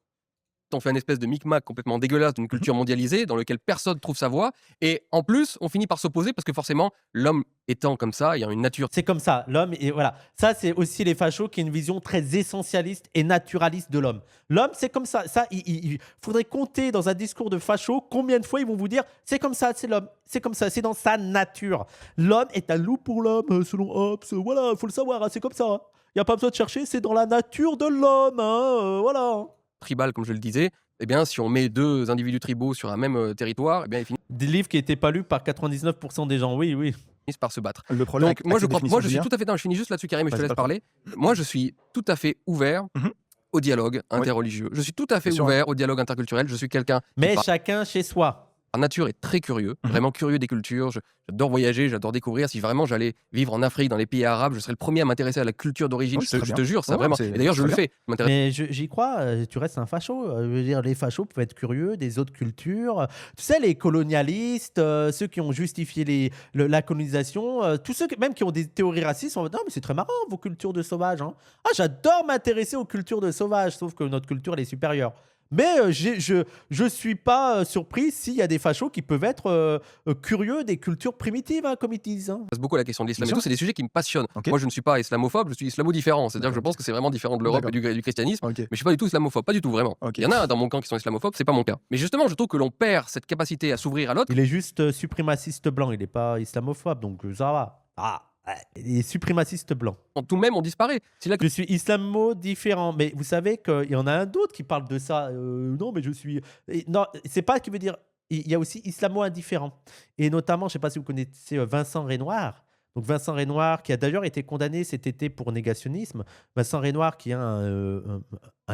on fait un espèce de micmac complètement dégueulasse d'une culture mondialisée dans lequel personne trouve sa voie et en plus on finit par s'opposer parce que forcément l'homme étant comme ça, ayant une nature C'est comme ça, l'homme, et voilà. Ça, c'est aussi les fachos qui ont une vision très essentialiste et naturaliste de l'homme. L'homme, c'est comme ça. Ça, il faudrait compter dans un discours de facho combien de fois ils vont vous dire c'est comme ça, c'est l'homme, c'est comme ça, c'est dans sa nature. L'homme est un loup pour l'homme, selon Hobbes. Voilà, faut le savoir, hein, c'est comme ça. Il n'y a pas besoin de chercher, c'est dans la nature de l'homme. Voilà. tribale comme je le disais, eh bien si on met deux individus tribaux sur un même territoire, eh bien ils finissent Des livres qui n'étaient pas lus par 99% des gens, oui, oui. par se battre. Le problème Donc avec moi je cette crois, définition moi je suis Julien, tout à fait, non, je finis juste là-dessus Karim, et je te Vas-y, laisse pas de parler. Moi je suis tout à fait ouvert Mhm. au dialogue interreligieux. Je suis tout à fait Bien sûr. ouvert au dialogue interculturel. Je suis quelqu'un qui Mais par chacun chez soi. nature est très curieux, Mhm. vraiment curieux des cultures. J'adore voyager, j'adore découvrir. Si vraiment j'allais vivre en Afrique, dans les pays arabes, je serais le premier à m'intéresser à la culture d'origine. Oui, je c'est te, très je bien. te jure, ça Ouais, vraiment. c'est Et d'ailleurs, je très le bien. fais. Je m'intéresse. Mais j'y crois, tu restes un facho. Je veux dire, les fachos peuvent être curieux des autres cultures. Tu sais, les colonialistes, ceux qui ont justifié la colonisation, tous ceux même qui ont des théories racistes, on va dire, non, mais c'est très marrant, vos cultures de sauvages. Hein. Ah, j'adore m'intéresser aux cultures de sauvages, sauf que notre culture, elle est supérieure. Mais je suis pas surpris s'il y a des fachos qui peuvent être curieux des cultures primitives, hein, comme ils disent. Hein. passe beaucoup à la question de l'islam. Bien Et tout, sûr. c'est des sujets qui me passionnent. Ok. Moi, je ne suis pas islamophobe, je suis islamo-différent. C'est-à-dire que je pense que c'est vraiment différent de l'Europe et du christianisme. Ok. Mais je suis pas du tout islamophobe, pas du tout, vraiment. Ok. Il y en a dans mon camp qui sont islamophobes, c'est pas mon cas. Mais justement, je trouve que l'on perd cette capacité à s'ouvrir à l'autre. Il est juste suprémaciste blanc, il n'est pas islamophobe, donc ça va. Ah, ouais, il est suprémaciste blanc. Quand tout même on disparaît. C'est là que Je suis islamo-différent, mais vous savez qu'il y en a un d'autre qui parle de ça. Non, mais je suis... Non, c'est pas ce qui veut dire... Il y a aussi islamo-indifférent. Et notamment, je ne sais pas si vous connaissez Vincent Renoir. Donc Vincent Renoir, qui a d'ailleurs été condamné cet été pour négationnisme. Vincent Renoir, qui est un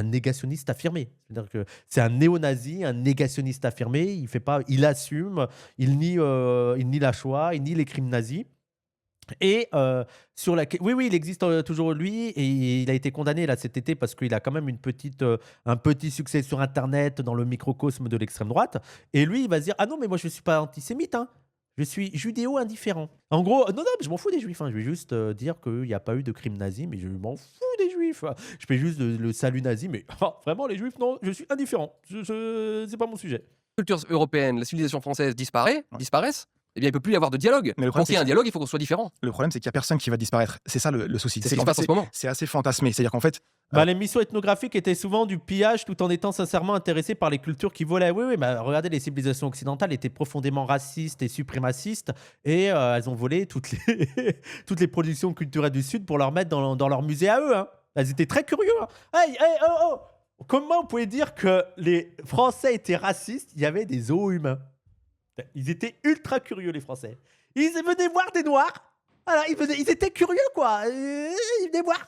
négationniste affirmé. C'est-à-dire que c'est un néo-nazi, un négationniste affirmé. Il fait pas, il assume, il nie la Shoah, il nie les crimes nazis. Et sur la... Oui, il existe toujours lui, et il a été condamné là cet été parce qu'il a quand même un petit succès sur Internet dans le microcosme de l'extrême droite. Et lui, il va se dire, ah non, mais moi je suis pas antisémite, hein. Je suis judéo-indifférent. En gros, non, mais je m'en fous des juifs. Hein. Je vais juste dire qu'il n'y a pas eu de crime nazi, mais je m'en fous des juifs. Je fais juste le salut nazi, mais vraiment, les juifs, non, je suis indifférent. C'est pas mon sujet. la culture européenne, la civilisation française disparaissent, eh bien, il ne peut plus y avoir de dialogue. Mais le Pour problème, qu'il y ait un dialogue, il faut qu'on soit différent. Le problème, c'est qu'il n'y a personne qui va disparaître. C'est ça le souci. C'est ce qui qu'en se passe fait, en ce moment. C'est assez fantasmé. C'est-à-dire qu'en fait, Les missions ethnographiques étaient souvent du pillage tout en étant sincèrement intéressés par les cultures qui volaient. Oui, regardez, les civilisations occidentales étaient profondément racistes et suprémacistes et elles ont volé toutes les productions culturelles du Sud pour leur mettre dans leur musée à eux. Hein. Elles étaient très curieux. Hein. Hey, oh. Comment vous pouvez dire que les Français étaient racistes? Il y avait des zoos humains. Ils étaient ultra curieux, les Français. Ils venaient voir des Noirs. Voilà, ils étaient curieux, quoi. Ils venaient voir.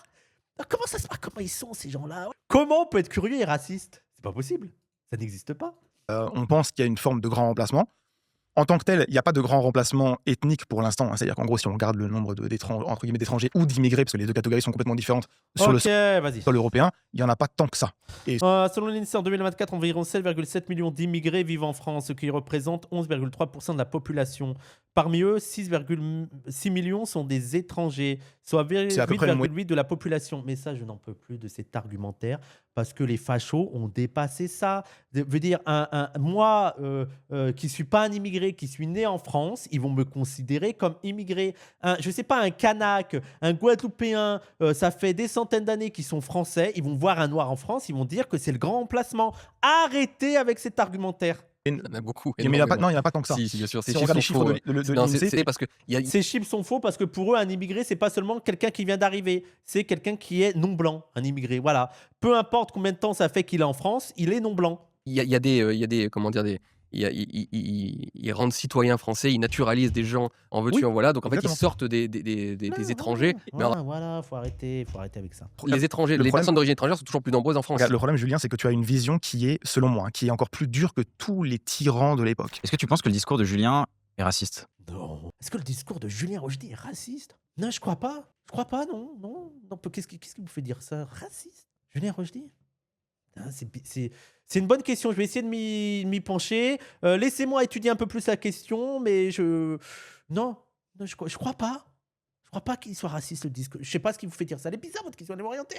Comment ça se passe? Comment ils sont, ces gens-là? Comment on peut être curieux et raciste? C'est pas possible. Ça n'existe pas. on pense qu'il y a une forme de grand remplacement. En tant que tel, il n'y a pas de grand remplacement ethnique pour l'instant. Hein. C'est-à-dire qu'en gros, si on regarde le nombre d'étrangers ou d'immigrés, parce que les deux catégories sont complètement différentes sur le vas-y. sol européen, il n'y en a pas tant que ça. Selon l'INSEE, en 2024, environ 7,7 millions d'immigrés vivent en France, ce qui représente 11,3% de la population. Parmi eux, 6,6 millions sont des étrangers, soit C'est à peu près le 8,8% de la population. Mais ça, je n'en peux plus de cet argumentaire, parce que les fachos ont dépassé ça. Veut dire, moi, qui ne suis pas un immigré, qui suis né en France, ils vont me considérer comme immigré. Je ne sais pas, un Kanak, un Guadeloupéen, ça fait des centaines d'années qu'ils sont français, ils vont voir un Noir en France, ils vont dire que c'est le grand remplacement. Arrêtez avec cet argumentaire. Il y en a beaucoup. Mais il n'y en a pas tant que ça. Si, bien sûr. Si on regarde les chiffres de Non, l'INSEE, c'est parce que Ces chiffres sont faux parce que pour eux, un immigré, c'est pas seulement quelqu'un qui vient d'arriver, c'est quelqu'un qui est non blanc, un immigré. Voilà. Peu importe combien de temps ça fait qu'il est en France, il est non blanc. il y a des comment dire des ils rendent citoyens français, ils naturalisent des gens en veux-tu Oui, en voilà. Donc en fait, ils exactement. sortent des étrangers. Mais alors, Voilà, faut arrêter avec ça. les étrangers, le les problème- personnes d'origine étrangère sont toujours plus nombreuses en France. regarde, le problème, Julien, c'est que tu as une vision qui est, selon moi, qui est encore plus dure que tous les tyrans de l'époque. Est-ce que tu penses que le discours de Julien est raciste? Non. Est-ce que le discours de Julien Rochdy est raciste? Non, je crois pas. Non. Qu'est-ce qui vous fait dire ça? Raciste? Julien Rochdy? C'est une bonne question. Je vais essayer de m'y pencher. Laissez-moi étudier un peu plus la question, mais non, je crois pas. Je crois pas qu'il soit raciste, le discours. Je sais pas ce qui vous fait dire ça. Elle est bizarre, votre question. Elle est orientée.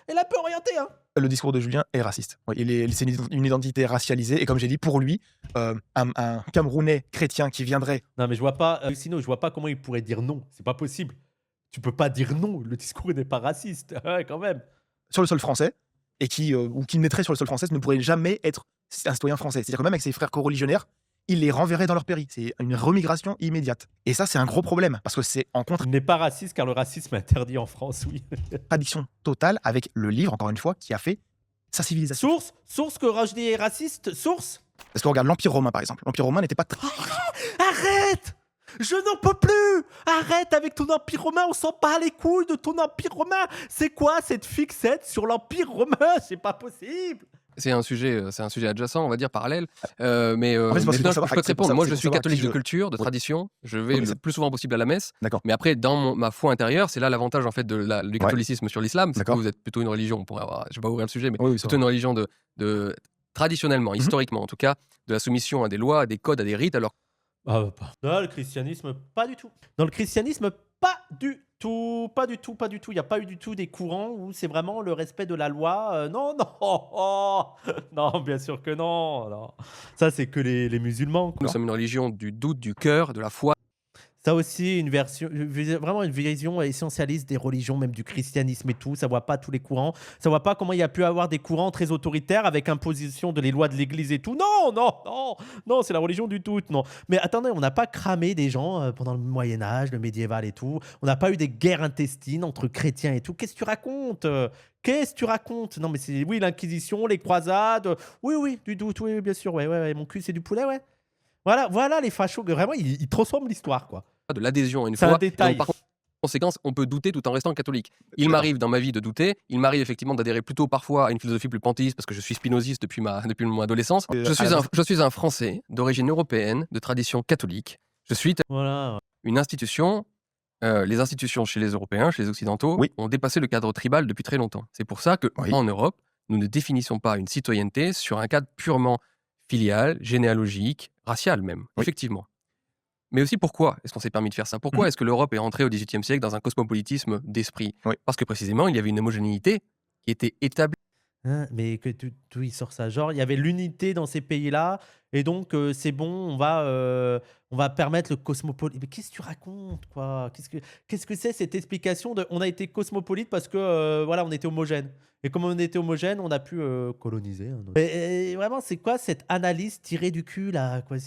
Elle est un peu orientée. Hein. Le discours de Julien est raciste. Oui, c'est une identité racialisée. Et comme j'ai dit, pour lui, un Camerounais chrétien qui viendrait... Non, mais je vois pas. Sinon, je vois pas comment il pourrait dire non. C'est pas possible. Tu peux pas dire non. Le discours n'est pas raciste. Ouais, quand même. sur le sol français, et qui naîtrait sur le sol français ne pourrait jamais être un citoyen français. C'est-à-dire que même avec ses frères coreligionnaires, il les renverrait dans leur pays. C'est une remigration immédiate. Et ça, c'est un gros problème, parce que c'est en Il n'est pas raciste car le racisme est interdit en France, oui. contradiction totale avec le livre, encore une fois, qui a fait sa civilisation. Source que Rochdy est raciste. Source. Parce qu'on regarde l'Empire romain, par exemple. L'Empire romain n'était pas très... Arrête! Je n'en peux plus! Arrête avec ton empire romain, on s'en bat les couilles de ton empire romain! C'est quoi cette fixette sur l'empire romain? C'est pas possible! C'est un sujet adjacent, on va dire parallèle. Mais En fait, c'est parce que non, pour savoir- je peux te c'est pour répondre. Moi, savoir- je c'est suis pour savoir catholique qui de je- culture, de Oui. tradition. Je vais Oui, mais le c'est- plus souvent possible à la messe. D'accord. Mais après, dans ma foi intérieure, c'est là l'avantage en fait du catholicisme sur l'islam. C'est que D'accord. vous êtes plutôt une religion. On pourrait avoir, je vais pas ouvrir le sujet, mais Oui, ça plutôt va. une religion de traditionnellement, historiquement en tout cas, de la soumission à des lois, à des codes, à des rites. Alors Dans le christianisme, pas du tout. Dans le christianisme, pas du tout, pas du tout, pas du tout. Il n'y a pas eu du tout des courants où c'est vraiment le respect de la loi. Non, non, oh, non, bien sûr que non. Non. Ça, c'est que les musulmans, Nous quoi. sommes une religion du doute, du cœur, de la foi. Ça aussi, une version, vraiment une vision essentialiste des religions, même du christianisme et tout. Ça voit pas tous les courants. Ça voit pas comment il y a pu avoir des courants très autoritaires avec imposition de les lois de l'Église et tout. Non, non, non, non, c'est la religion du doute, non. Mais attendez, on n'a pas cramé des gens pendant le Moyen Âge, le médiéval et tout. On n'a pas eu des guerres intestines entre chrétiens et tout. Qu'est-ce que tu racontes Qu'est-ce que tu racontes Non, mais c'est oui, l'Inquisition, les croisades. Oui, oui, du doute, oui, bien sûr. Ouais, ouais, ouais. Mon cul, c'est du poulet, ouais. Voilà, voilà les fachos. Vraiment, ils transforment l'histoire, quoi. De l'adhésion à une C'est un foi. détail. Donc, par conséquent, on peut douter tout en restant catholique. Il m'arrive dans ma vie de douter. Il m'arrive effectivement d'adhérer plutôt parfois à une philosophie plus panthéiste parce que je suis spinoziste depuis mon adolescence. Je suis un Français d'origine européenne, de tradition catholique. Je suis Voilà. une institution. Les institutions chez les Européens, chez les Occidentaux, Oui. ont dépassé le cadre tribal depuis très longtemps. C'est pour ça qu'en Oui. Europe, nous ne définissons pas une citoyenneté sur un cadre purement filial, généalogique, racial même, Oui. effectivement. Mais aussi pourquoi est-ce qu'on s'est permis de faire ça? Pourquoi est-ce que l'Europe est rentrée au XVIIIe siècle dans un cosmopolitisme d'esprit? Oui. Parce que précisément, il y avait une homogénéité qui était établie. Hein, mais que d'où il sort ça? Genre, il y avait l'unité dans ces pays-là, et donc c'est bon, on va permettre le cosmopolite. Mais qu'est-ce que tu racontes, quoi? Qu'est-ce que c'est cette explication de on a été cosmopolite parce que voilà, on était homogène. Et comme on était homogène, on a pu coloniser. Hein, et vraiment, c'est quoi cette analyse tirée du cul là, quoi?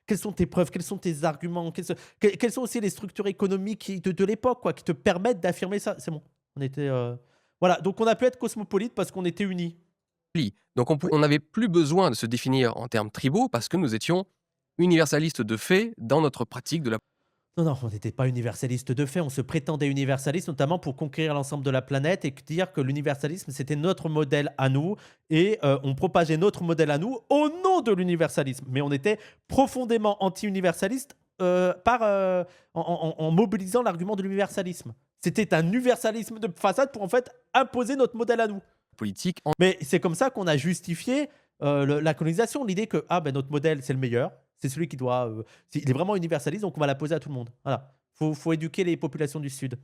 Quelles sont tes preuves? Quels sont tes arguments? Quelles sont aussi les structures économiques de l'époque, quoi, qui te permettent d'affirmer ça? C'est bon, on était. Voilà, donc on a pu être cosmopolite parce qu'on était unis. Donc on n'avait plus besoin de se définir en termes tribaux parce que nous étions universalistes de fait dans notre pratique de la Non, non, on n'était pas universaliste de fait, on se prétendait universaliste, notamment pour conquérir l'ensemble de la planète et dire que l'universalisme, c'était notre modèle à nous, et on propageait notre modèle à nous au nom de l'universalisme. Mais on était profondément anti-universaliste en mobilisant l'argument de l'universalisme. C'était un universalisme de façade pour en fait imposer notre modèle à nous. politique. Mais c'est comme ça qu'on a justifié la colonisation, l'idée que notre modèle, c'est le meilleur, c'est celui qui doit... il est vraiment universaliste, donc on va l'imposer à tout le monde. Voilà. Faut éduquer les populations du Sud.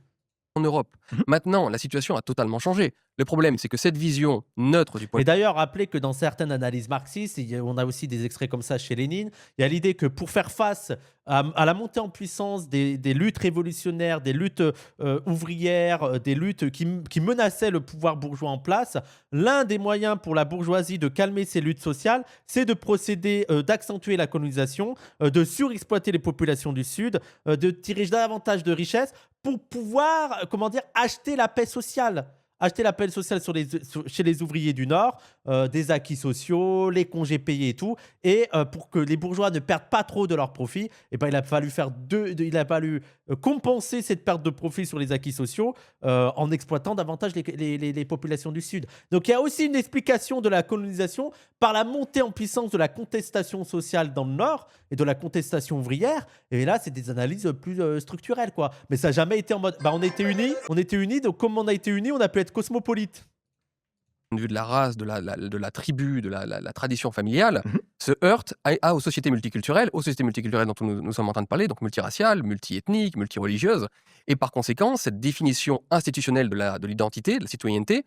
En Europe. Maintenant, la situation a totalement changé. Le problème, c'est que cette vision neutre du point Et d'ailleurs, rappelez que dans certaines analyses marxistes, on a aussi des extraits comme ça chez Lénine, il y a l'idée que pour faire face à la montée en puissance des luttes révolutionnaires, des luttes ouvrières, des luttes qui menaçaient le pouvoir bourgeois en place, l'un des moyens pour la bourgeoisie de calmer ces luttes sociales, c'est de procéder, d'accentuer la colonisation, de surexploiter les populations du Sud, de tirer davantage de richesses pour pouvoir, acheter la paix sociale. Acheter la paix sociale chez les ouvriers du Nord, des acquis sociaux, les congés payés et tout. Et pour que les bourgeois ne perdent pas trop de leurs profits, il a fallu compenser cette perte de profit sur les acquis sociaux en exploitant davantage les populations du Sud. Donc il y a aussi une explication de la colonisation par la montée en puissance de la contestation sociale dans le Nord et de la contestation ouvrière. Et là, c'est des analyses plus structurelles, quoi. Mais ça n'a jamais été en mode... on était unis, donc comme on a été unis, on a pu être cosmopolite. de vue de la race, de la tribu, de la tradition familiale, se heurte aux sociétés multiculturelles, dont nous sommes en train de parler, donc multiraciales, multiethniques, multireligieuses. Et par conséquent, cette définition institutionnelle de l'identité, de la citoyenneté,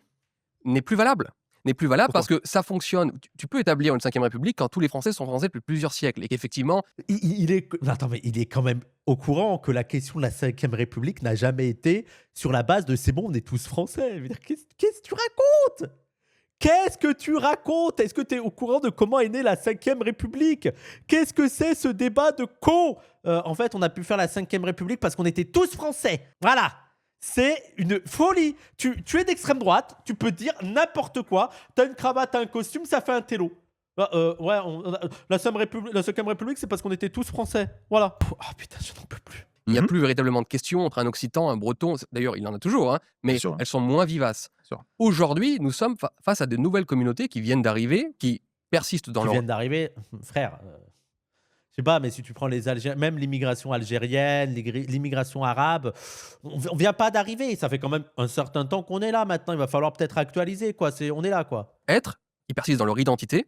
n'est plus valable. Pourquoi Parce que ça fonctionne. Tu peux établir une 5e République quand tous les Français sont français depuis plusieurs siècles et qu'effectivement, Il est quand même au courant que la question de la 5e République n'a jamais été sur la base de c'est bon, on est tous français. Je veux dire, qu'est-ce que tu racontes? Qu'est-ce que tu racontes? Est-ce que tu es au courant de comment est née la 5e République? Qu'est-ce que c'est ce débat de con? En fait, on a pu faire la 5e République parce qu'on était tous français. Voilà. C'est une folie. Tu es d'extrême droite, tu peux dire n'importe quoi. T'as une cravate, t'as un costume, ça fait un télo. La 5e République, c'est parce qu'on était tous français. Voilà. Oh putain, je n'en peux plus. il n'y a plus véritablement de questions entre un Occitan, un Breton. D'ailleurs, il en a toujours, hein, mais Bien sûr. elles sont moins vivaces. Sûr. Aujourd'hui, nous sommes face à de nouvelles communautés qui viennent d'arriver, qui persistent dans Qui leur... viennent d'arriver, frère. Je sais pas, mais si tu prends les Algériens, même l'immigration algérienne, l'immigration arabe, on vient pas d'arriver. Ça fait quand même un certain temps qu'on est là maintenant. Il va falloir peut-être actualiser, quoi. On est là, quoi. Être, qui persistent dans leur identité,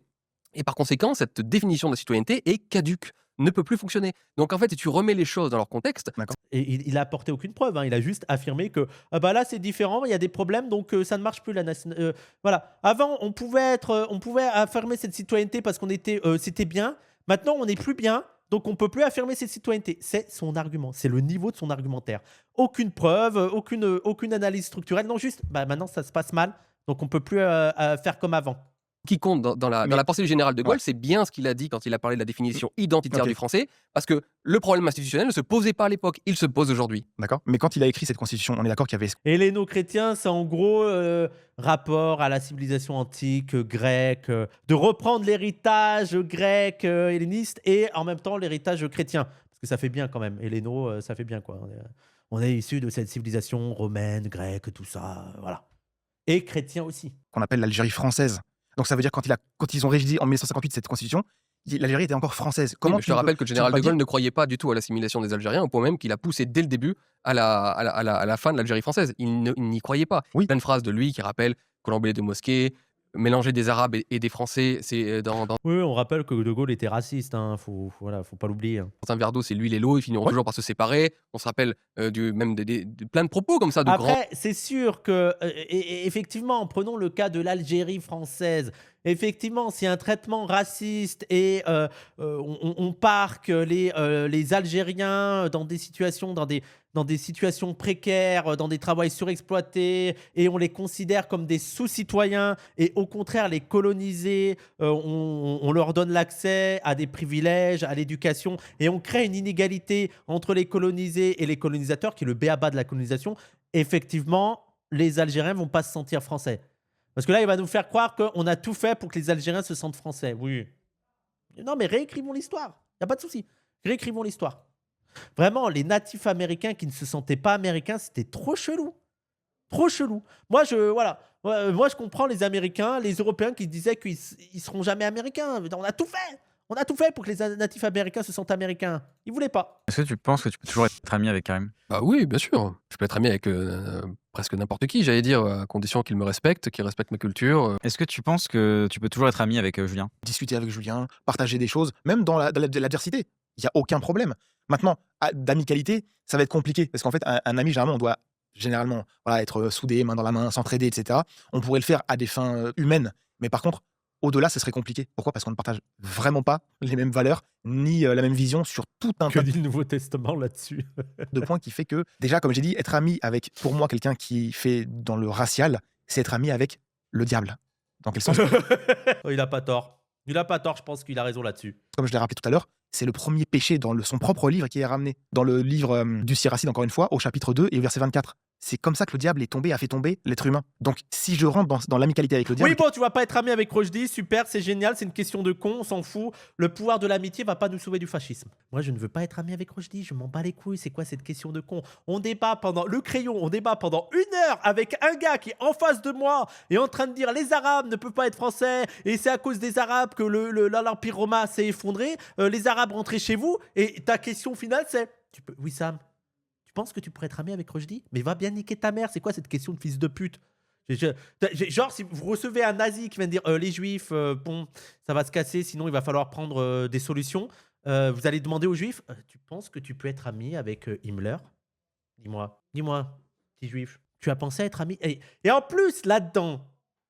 et par conséquent, cette définition de la citoyenneté est caduque. ne peut plus fonctionner. Donc en fait, si tu remets les choses dans leur contexte, Et il a apporté aucune preuve, hein. Il a juste affirmé que ah bah là c'est différent, il y a des problèmes, donc ça ne marche plus la nation. Voilà. Avant on pouvait affirmer cette citoyenneté parce qu'on était, c'était bien. Maintenant on n'est plus bien, donc on peut plus affirmer cette citoyenneté. C'est son argument, c'est le niveau de son argumentaire. Aucune preuve, aucune analyse structurelle. Non, juste bah maintenant ça se passe mal, donc on peut plus faire comme avant. qui compte dans la pensée du général de Gaulle, Ouais. c'est bien ce qu'il a dit quand il a parlé de la définition identitaire Ok. du français, parce que le problème institutionnel ne se posait pas à l'époque, il se pose aujourd'hui. D'accord. Mais quand il a écrit cette constitution, on est d'accord qu'il y avait Helléno-chrétien, c'est en gros rapport à la civilisation antique grecque, de reprendre l'héritage grec helléniste et en même temps l'héritage chrétien. Parce que ça fait bien quand même. Helléno, ça fait bien quoi. On est issu de cette civilisation romaine, grecque, tout ça. Voilà. Et chrétien aussi. qu'on appelle l'Algérie française. Donc ça veut dire quand ils ont rédigé en 1958 cette constitution, l'Algérie était encore française. Oui, mais je te tu rappelle que le général peux de pas Gaulle dire- ne croyait pas du tout à l'assimilation des Algériens, au point même qu'il a poussé dès le début à la fin de l'Algérie française. Il n'y croyait pas. Oui. Plein de phrases de lui qui rappellent Colombier de mosquées, mélanger des Arabes et des Français, c'est dans Oui, on rappelle que De Gaulle était raciste. Hein. Faut pas l'oublier. Hein. un verre d'eau, c'est l'huile et l'eau, ils finiront Ouais. toujours par se séparer. On se rappelle même de plein de propos comme ça, de grands. Après, c'est sûr que, effectivement, prenons le cas de l'Algérie française. Effectivement, s'il y a un traitement raciste et on parque les Algériens dans des situations, dans des situations précaires, dans des travails surexploités, et on les considère comme des sous-citoyens, et au contraire, les coloniser, on leur donne l'accès à des privilèges, à l'éducation, et on crée une inégalité entre les colonisés et les colonisateurs, qui est le b.a.-ba de la colonisation. Effectivement, les Algériens vont pas se sentir français. Parce que là, il va nous faire croire qu'on a tout fait pour que les Algériens se sentent français. Oui. Non, mais réécrivons l'histoire. Il n'y a pas de souci. Réécrivons l'histoire. Vraiment, les natifs américains qui ne se sentaient pas américains, c'était trop chelou. Trop chelou. Moi, je comprends les Américains, les Européens qui disaient qu'ils ne seront jamais américains. On a tout fait. On a tout fait pour que les natifs américains se sentent américains. Ils voulaient pas. Est-ce que tu penses que tu peux toujours être ami avec Karim? Ah oui, bien sûr. Je peux être ami avec presque n'importe qui, j'allais dire, à condition qu'il me respecte, qu'il respecte ma culture. Est-ce que tu penses que tu peux toujours être ami avec Julien? discuter avec Julien, partager des choses, même dans l'adversité. Il n'y a aucun problème. Maintenant, d'amicalité, ça va être compliqué. Parce qu'en fait, un ami, généralement, on doit être soudé, main dans la main, s'entraider, etc. On pourrait le faire à des fins humaines. Mais par contre, au-delà, ce serait compliqué. Pourquoi? Parce qu'on ne partage vraiment pas les mêmes valeurs, ni la même vision sur tout un Que tas dit le Nouveau Testament là-dessus? de points qui fait que, déjà, comme j'ai dit, être ami avec, pour moi, quelqu'un qui fait dans le racial, c'est être ami avec le diable. Dans quel sens? Oh, il a pas tort. Il a pas tort, je pense qu'il a raison là-dessus. Comme je l'ai rappelé tout à l'heure, c'est le premier péché dans son propre livre qui est ramené. Dans le livre du Siracide, encore une fois, au chapitre 2 et au verset 24. C'est comme ça que le diable est tombé, a fait tomber l'être humain. Donc, si je rentre dans l'amicalité avec le diable... Oui, bon, tu vas pas être ami avec Rochdi, super, c'est génial, c'est une question de con, on s'en fout. Le pouvoir de l'amitié va pas nous sauver du fascisme. Moi, je ne veux pas être ami avec Rochdi, je m'en bats les couilles, c'est quoi cette question de con? On débat pendant 1 heure avec un gars qui est en face de moi et en train de dire les Arabes ne peuvent pas être français et c'est à cause des Arabes que l'Empire romain s'est effondré, les Arabes rentrez chez vous, et ta question finale c'est... Oui, Sam, tu penses que tu pourrais être ami avec Rochdi? Mais va bien niquer ta mère, c'est quoi cette question de fils de pute? Genre, si vous recevez un nazi qui vient de dire les juifs, bon, ça va se casser, sinon il va falloir prendre des solutions, vous allez demander aux juifs, tu penses que tu peux être ami avec Himmler? Dis-moi, petit juif, tu as pensé à être ami? Et en plus, là-dedans,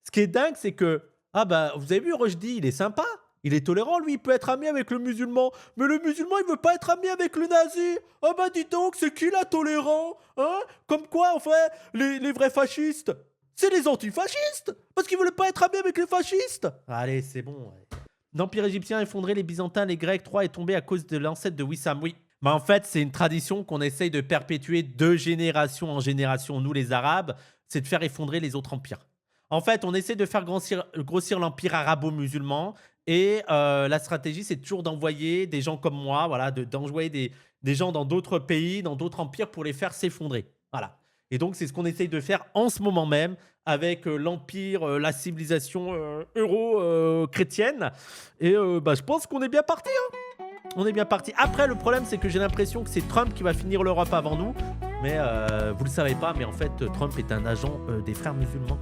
ce qui est dingue, c'est que, ah bah, vous avez vu Rochdi, il est sympa. Il est tolérant, lui, il peut être ami avec le musulman. Mais le musulman, il veut pas être ami avec le nazi. Ah bah dis donc, c'est qui là tolérant? Hein? Comme quoi, en fait, les vrais fascistes, c'est les antifascistes. Parce qu'ils veulent pas être amis avec les fascistes. Allez, c'est bon. Ouais. L'Empire égyptien effondré, les Byzantins, les Grecs, Troie est tombé à cause de l'ancêtre de Wissam. Oui. Mais en fait, c'est une tradition qu'on essaye de perpétuer de génération en génération. Nous, les Arabes, c'est de faire effondrer les autres empires. En fait, on essaie de faire grossir l'empire arabo-musulman. Et la stratégie, c'est toujours d'envoyer des gens comme moi, voilà, d'envoyer des gens dans d'autres pays, dans d'autres empires pour les faire s'effondrer. Voilà. Et donc, c'est ce qu'on essaye de faire en ce moment même avec l'empire, la civilisation euro-chrétienne. Et je pense qu'on est bien parti. Hein. On est bien parti. Après, le problème, c'est que j'ai l'impression que c'est Trump qui va finir l'Europe avant nous. Mais vous ne le savez pas, mais en fait, Trump est un agent des frères musulmans.